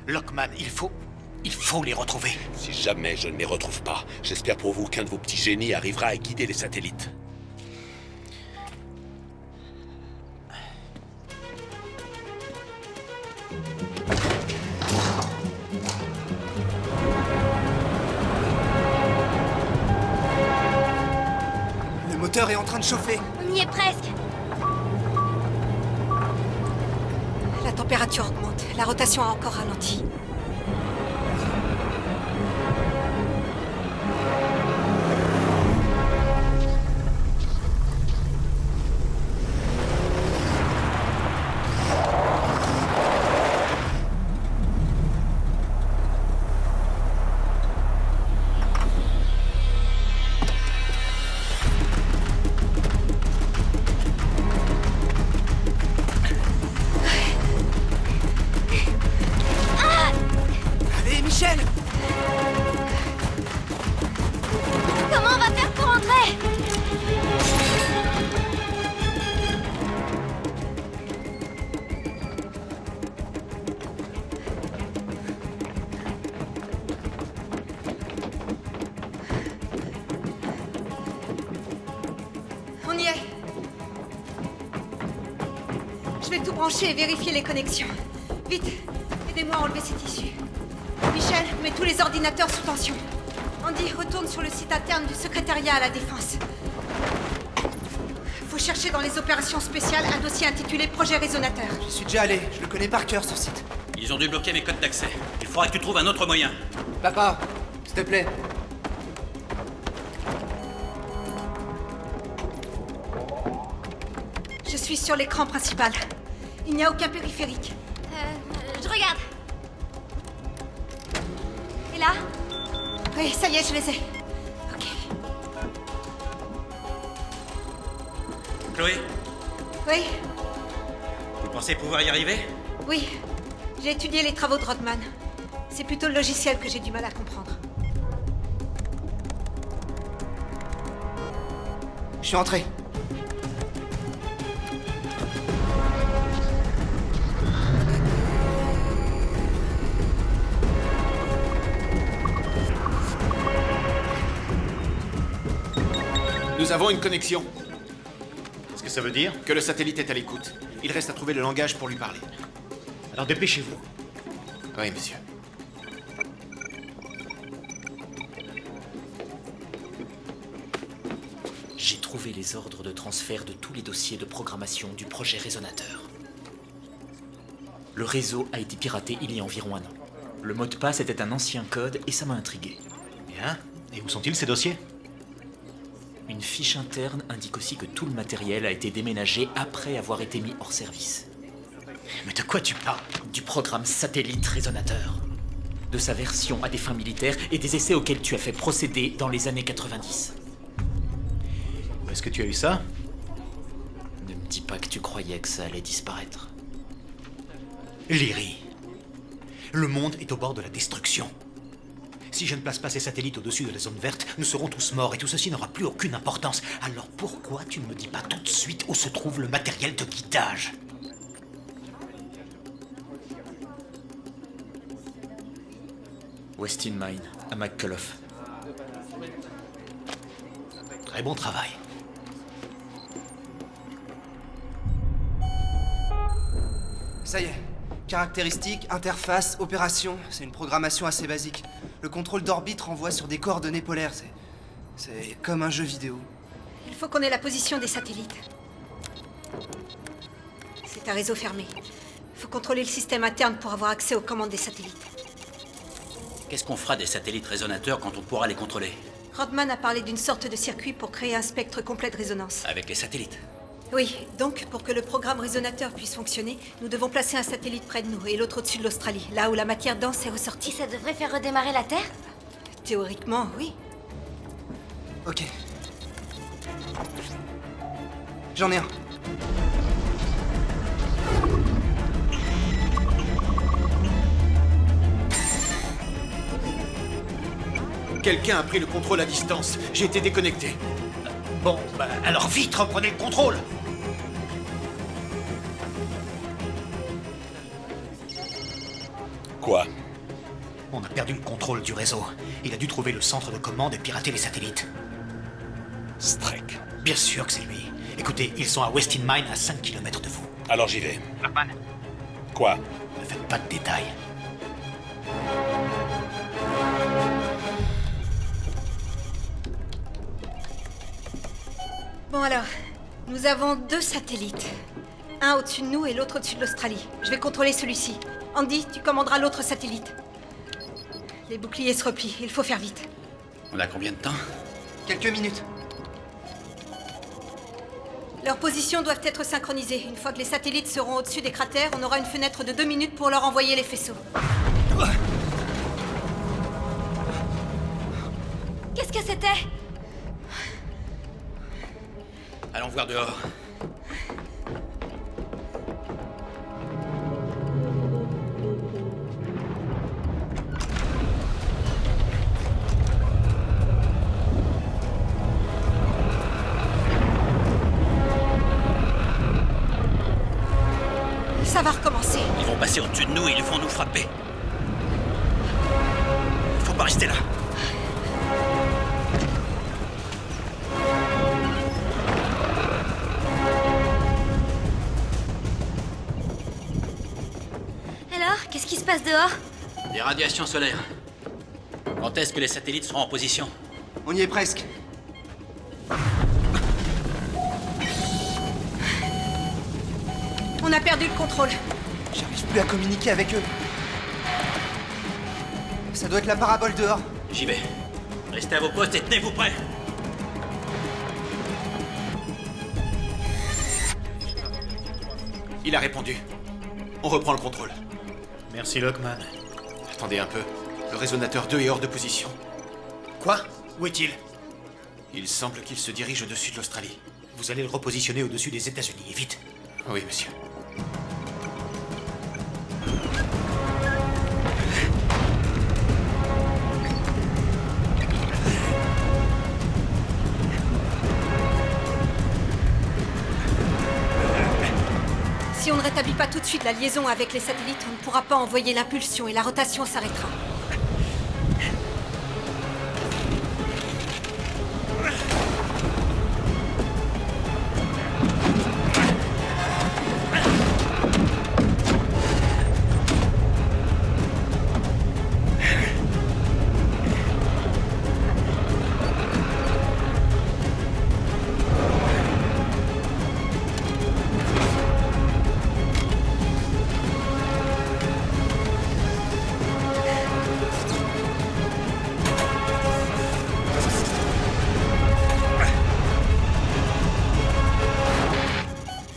Lockman, il faut les retrouver. Si jamais je ne les retrouve pas, j'espère pour vous qu'un de vos petits génies arrivera à guider les satellites. Le moteur est en train de chauffer. On y est presque. La température augmente. La rotation a encore ralenti. Allez, Michel! Comment on va faire pour entrer? On y est. Je vais tout brancher et vérifier les connexions. Vite, aidez-moi à enlever ces tissus. Michel, mets tous les ordinateurs sous tension. Andy, retourne sur le site interne du secrétariat à la Défense. Faut chercher dans les opérations spéciales un dossier intitulé Projet Résonateur. Je suis déjà allé, je le connais par cœur, ce site. Ils ont dû bloquer mes codes d'accès. Il faudra que tu trouves un autre moyen. Papa, s'il te plaît. Je suis sur l'écran principal. Il n'y a aucun périphérique. Je regarde. Et là? Oui, ça y est, je les ai. Chloé, Oui, vous pensez pouvoir y arriver? oui. J'ai étudié les travaux de Rodman. C'est plutôt le logiciel que j'ai du mal à comprendre. Je suis entré. Nous avons une connexion. Est-ce que ça veut dire que le satellite est à l'écoute? Il reste à trouver le langage pour lui parler. Alors dépêchez-vous. Oui, monsieur. J'ai trouvé les ordres de transfert de tous les dossiers de programmation du projet Résonateur. Le réseau a été piraté il y a environ un an. Le mot de passe était un ancien code et ça m'a intrigué. Bien. Et où sont-ils, ces dossiers? Une fiche interne indique aussi que tout le matériel a été déménagé après avoir été mis hors service. Mais de quoi tu parles? Du programme satellite résonateur. De sa version à des fins militaires et des essais auxquels tu as fait procéder dans les années 90. Où est-ce que tu as eu ça? Ne me dis pas que tu croyais que ça allait disparaître. Lyrie. Le monde est au bord de la destruction. Si je ne place pas ces satellites au-dessus de la zone verte, nous serons tous morts et tout ceci n'aura plus aucune importance. Alors pourquoi tu ne me dis pas tout de suite où se trouve le matériel de guidage? Westin Mine, à McCullough. Très bon travail. Ça y est. Caractéristiques, interface, opération, c'est une programmation assez basique. Le contrôle d'orbite renvoie sur des coordonnées polaires, c'est comme un jeu vidéo. Il faut qu'on ait la position des satellites. C'est un réseau fermé. Il faut contrôler le système interne pour avoir accès aux commandes des satellites. Qu'est-ce qu'on fera des satellites résonateurs quand on pourra les contrôler? Rodman a parlé d'une sorte de circuit pour créer un spectre complet de résonance. Avec les satellites? Oui, donc pour que le programme résonateur puisse fonctionner, nous devons placer un satellite près de nous et l'autre au-dessus de l'Australie, là où la matière dense est ressortie. Et ça devrait faire redémarrer la Terre? Théoriquement, oui. Ok. J'en ai un. Quelqu'un a pris le contrôle à distance. J'ai été déconnecté. Bon, bah alors vite, reprenez le contrôle. Quoi? On a perdu le contrôle du réseau. Il a dû trouver le centre de commande et pirater les satellites. Streck. Bien sûr que c'est lui. Écoutez, ils sont à Westin Mine, à 5 km de vous. Alors j'y vais. Lockman, Quoi? Ne faites pas de détails. Bon alors, nous avons 2 satellites. Un au-dessus de nous et l'autre au-dessus de l'Australie. Je vais contrôler celui-ci. Andy, tu commanderas l'autre satellite. Les boucliers se replient, il faut faire vite. On a combien de temps? Quelques minutes. Leurs positions doivent être synchronisées. Une fois que les satellites seront au-dessus des cratères, on aura une fenêtre de 2 minutes pour leur envoyer les faisceaux. Qu'est-ce que c'était? Allons voir dehors. Ça va recommencer. Ils vont passer au-dessus de nous et ils vont nous frapper. Faut pas rester là. Alors, qu'est-ce qui se passe dehors? Des radiations solaires. Quand est-ce que les satellites seront en position? On y est presque. On a perdu le contrôle. J'arrive plus à communiquer avec eux. Ça doit être la parabole dehors. J'y vais. Restez à vos postes et tenez-vous prêts. Il a répondu. On reprend le contrôle. Merci, Lockman. Attendez un peu. Le résonateur 2 est hors de position. Quoi? Où est-il? Il semble qu'il se dirige au-dessus de l'Australie. Vous allez le repositionner au-dessus des États-Unis, et vite. Oui, monsieur. Si on ne rétablit pas tout de suite la liaison avec les satellites, on ne pourra pas envoyer l'impulsion et la rotation s'arrêtera.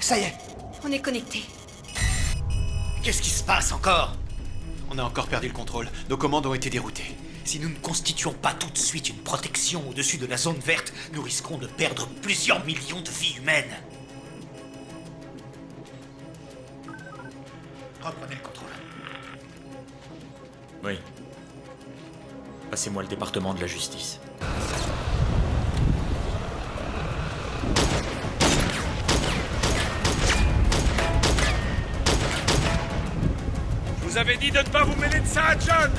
Ça y est. On est connecté. Qu'est-ce qui se passe encore? On a encore perdu le contrôle. Nos commandes ont été déroutées. Si nous ne constituons pas tout de suite une protection au-dessus de la zone verte, nous risquons de perdre plusieurs millions de vies humaines. Reprenez le contrôle. Oui. Passez-moi le département de la justice. Je vous avais dit de ne pas vous mêler de ça, John!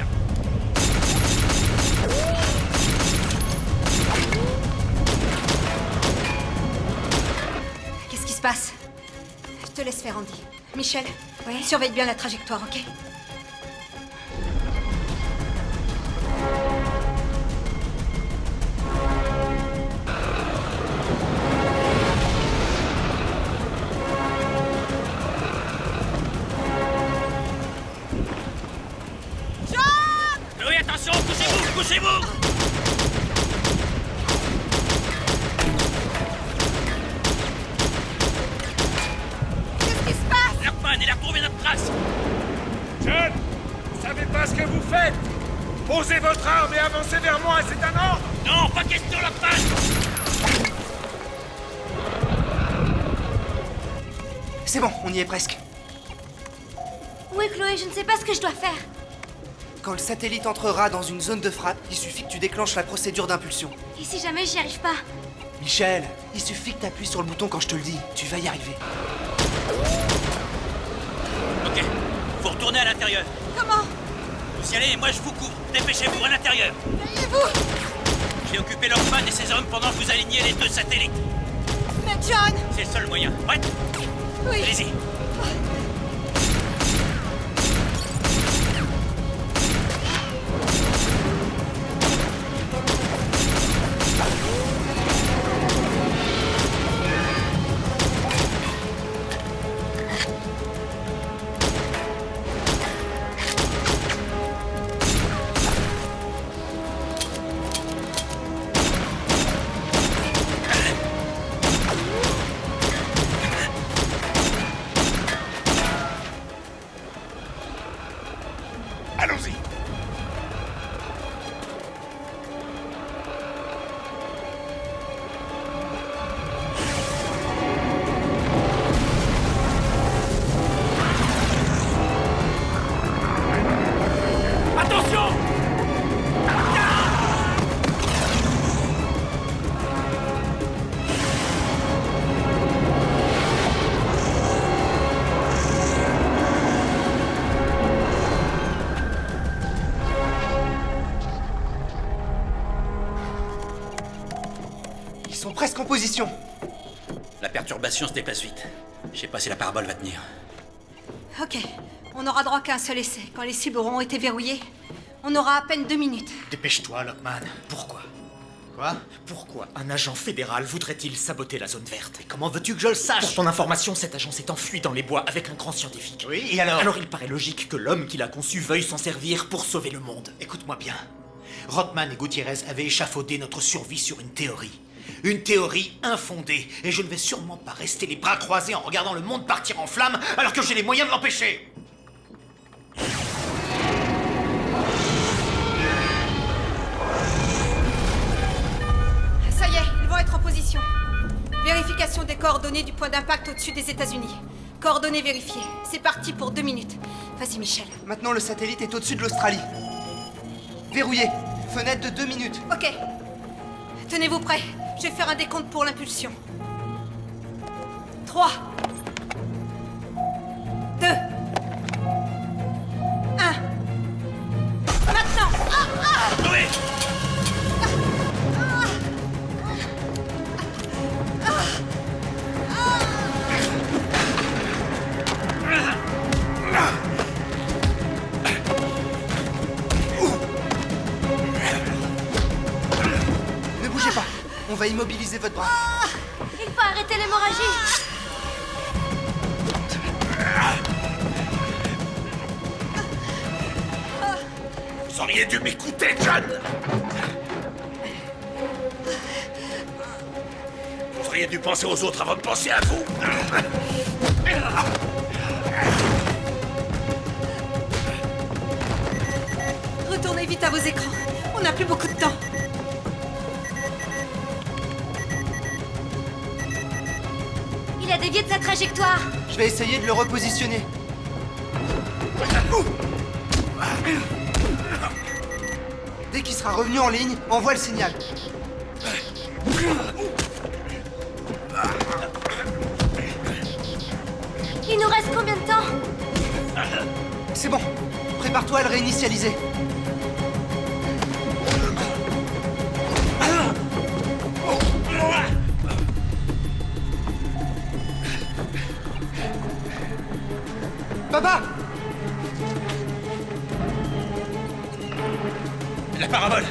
Qu'est-ce qui se passe? Je te laisse faire, Andy. Michel, surveille bien la trajectoire, ok? Chloé, attention, couchez-vous, couchez-vous! Qu'est-ce qui se passe? Lockman, il a retrouvé notre trace! John, vous savez pas ce que vous faites? Posez votre arme et avancez vers moi, c'est un ordre! Non, pas question, Lockman! C'est bon, on y est presque. Où est Chloé? Je ne sais pas ce que je dois faire. Quand le satellite entrera dans une zone de frappe, il suffit que tu déclenches la procédure d'impulsion. Et si jamais j'y arrive pas? Michel, il suffit que tu appuies sur le bouton quand je te le dis. Tu vas y arriver. Ok, faut retourner à l'intérieur. Comment? Vous y allez et moi je vous couvre. Dépêchez-vous à l'intérieur. Ayez-vous? J'ai occupé Lockman et ses hommes pendant que vous alignez les deux satellites. Mais John! C'est le seul moyen. Prête? Oui. Allez-y. Allons-y. Attention! Ils sont presque en position. La perturbation se déplace vite. Je sais pas si la parabole va tenir. Ok, on n'aura droit qu'à un seul essai. Quand les cibles auront été verrouillées, on aura à peine 2 minutes. Dépêche-toi, Lockman. Pourquoi? Quoi? Pourquoi un agent fédéral voudrait-il saboter la zone verte? Et comment veux-tu que je le sache? Pour ton information, cet agent s'est enfui dans les bois avec un grand scientifique. Oui, et alors? Alors il paraît logique que l'homme qui l'a conçu veuille s'en servir pour sauver le monde. Écoute-moi bien. Rothman et Gutiérrez avaient échafaudé notre survie sur une théorie. Une théorie infondée. Et je ne vais sûrement pas rester les bras croisés en regardant le monde partir en flammes alors que j'ai les moyens de l'empêcher. Ça y est, ils vont être en position. Vérification des coordonnées du point d'impact au-dessus des États-Unis. Coordonnées vérifiées. C'est parti pour 2 minutes. Vas-y, Michel. Maintenant, le satellite est au-dessus de l'Australie. Verrouillé. Fenêtre de 2 minutes. Ok. Tenez-vous prêts. Je vais faire un décompte pour l'impulsion. 3. 2. 1. Maintenant. Chloé! Ne bougez pas. On va immobiliser votre bras. Il faut arrêter l'hémorragie. Vous auriez dû m'écouter, John. Vous auriez dû penser aux autres avant de penser à vous. Retournez vite à vos écrans. On n'a plus beaucoup de temps. Il a dévié de sa trajectoire. Je vais essayer de le repositionner. Dès qu'il sera revenu en ligne, envoie le signal. Il nous reste combien de temps? C'est bon. Prépare-toi à le réinitialiser. Papa! La parabole!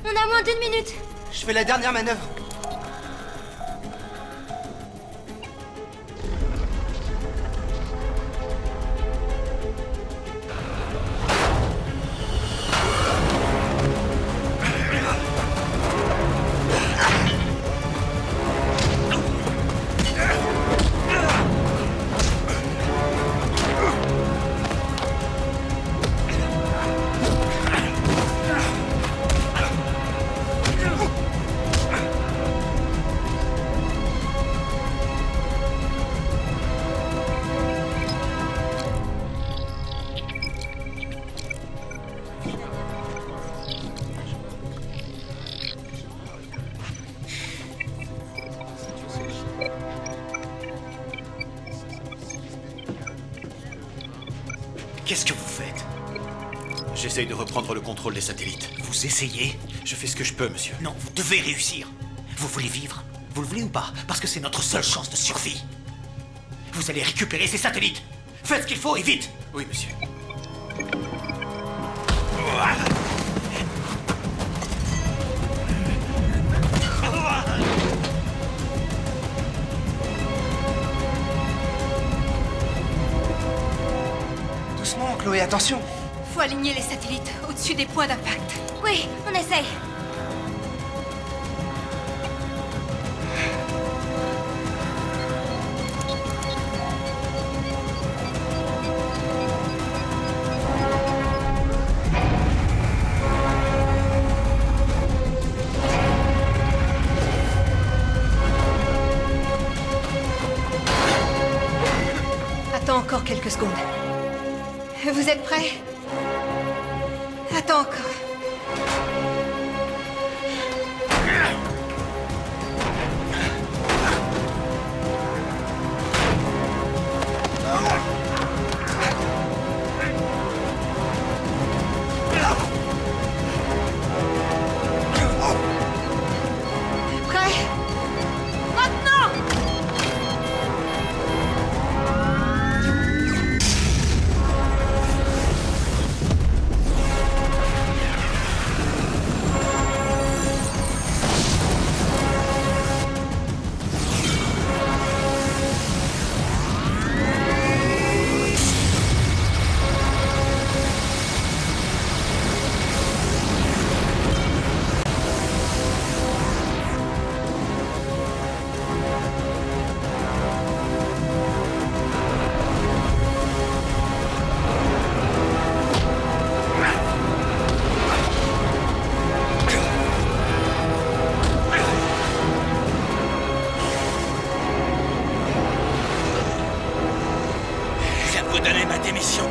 On a moins d'1 minute. Je fais la dernière manœuvre. Qu'est-ce que vous faites? J'essaye de reprendre le contrôle des satellites. Vous essayez? Je fais ce que je peux, monsieur. Non, vous devez réussir. Vous voulez vivre? Vous le voulez ou pas? Parce que c'est notre seule chance de survie. Vous allez récupérer ces satellites. Faites ce qu'il faut et vite. Oui, monsieur. Doucement, Chloé, attention. Faut aligner les satellites au-dessus des points d'impact. Oui, on essaye. Attends encore quelques secondes. Vous êtes prêts? Attends encore. Prêt? Maintenant! Je viens de vous donner ma démission.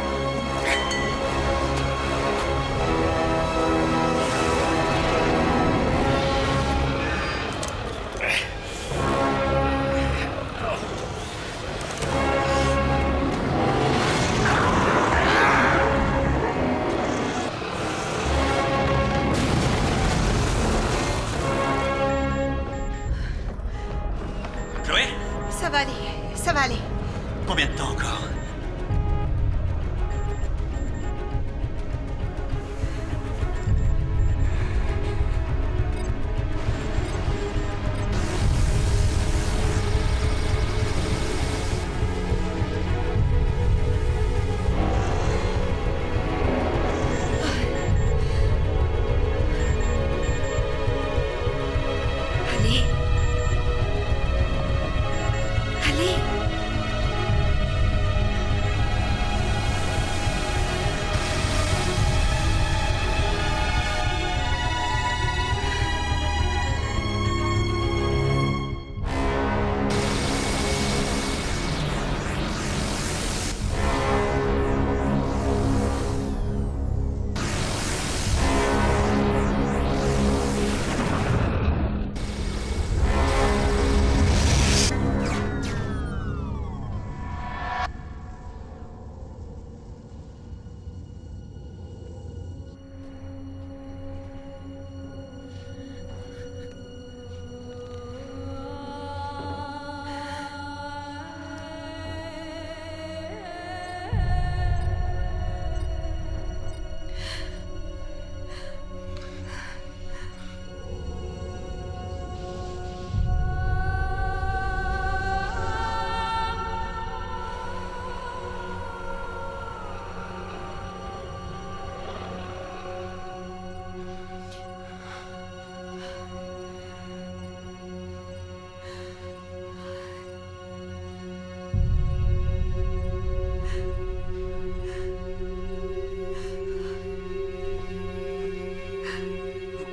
Chloé? Ça va aller, ça va aller. Combien de temps encore?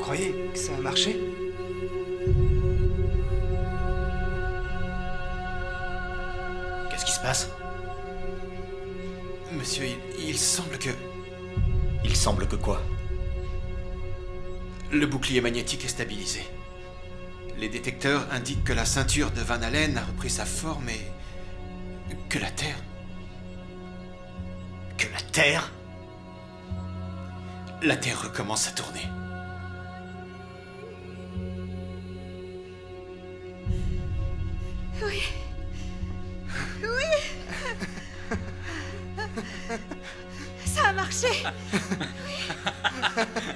croyez que ça a marché? Qu'est-ce qui se passe? Monsieur, il semble que... Il semble que quoi? Le bouclier magnétique est stabilisé. Les détecteurs indiquent que la ceinture de Van Allen a repris sa forme et... que la Terre... Que la Terre? La Terre recommence à tourner. Oui. Oui. Ça a marché. On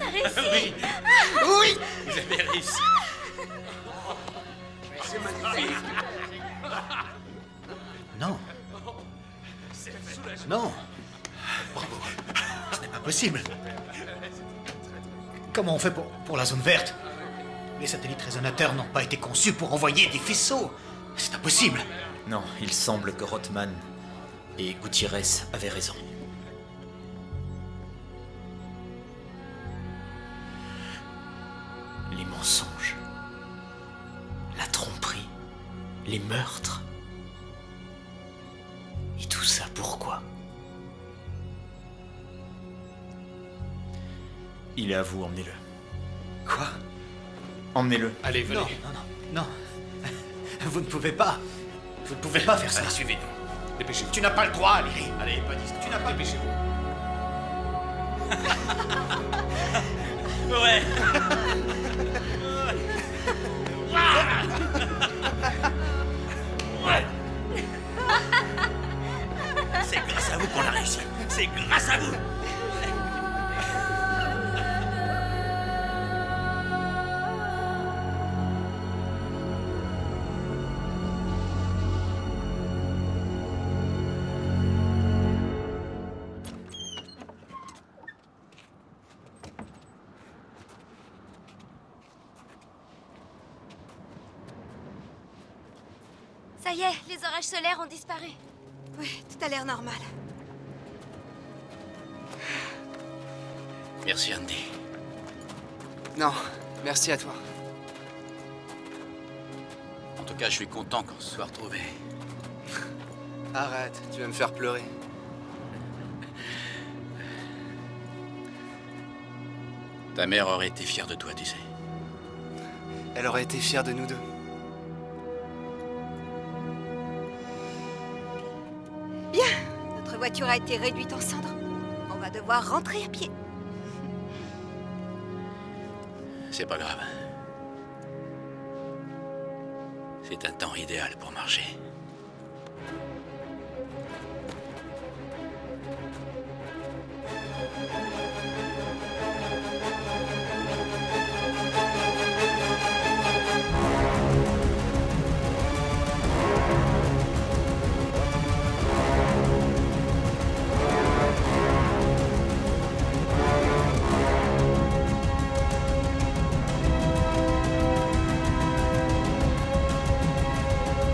a réussi. Oui. Vous avez réussi. C'est magnifique. Non. Non. Bravo. Ce n'est pas possible. Comment on fait pour la zone verte? Les satellites résonateurs n'ont pas été conçus pour envoyer des faisceaux. C'est impossible. Non, il semble que Rothman et Gutiérrez avaient raison. Les mensonges, la tromperie, les meurtres. Et tout ça pourquoi? Il est à vous, emmenez-le. Quoi? Emmenez-le. Allez, venez. Non, non, non, non. Vous ne pouvez pas. Vous ne pouvez pas faire ça. Allez, suivez-nous. Dépêchez-vous. Tu n'as pas le droit, Léry. Allez, pas d'histoire. Tu n'as pas... Dépêchez-vous. Ouais. Ouais. C'est grâce à vous qu'on a réussi. C'est grâce à vous. Ça y est, les orages solaires ont disparu. Oui, tout a l'air normal. Merci, Andy. Non, merci à toi. En tout cas, je suis content qu'on se soit retrouvés. Arrête, tu vas me faire pleurer. Ta mère aurait été fière de toi, tu sais. Elle aurait été fière de nous deux. Bien, notre voiture a été réduite en cendres. On va devoir rentrer à pied. C'est pas grave. C'est un temps idéal pour marcher.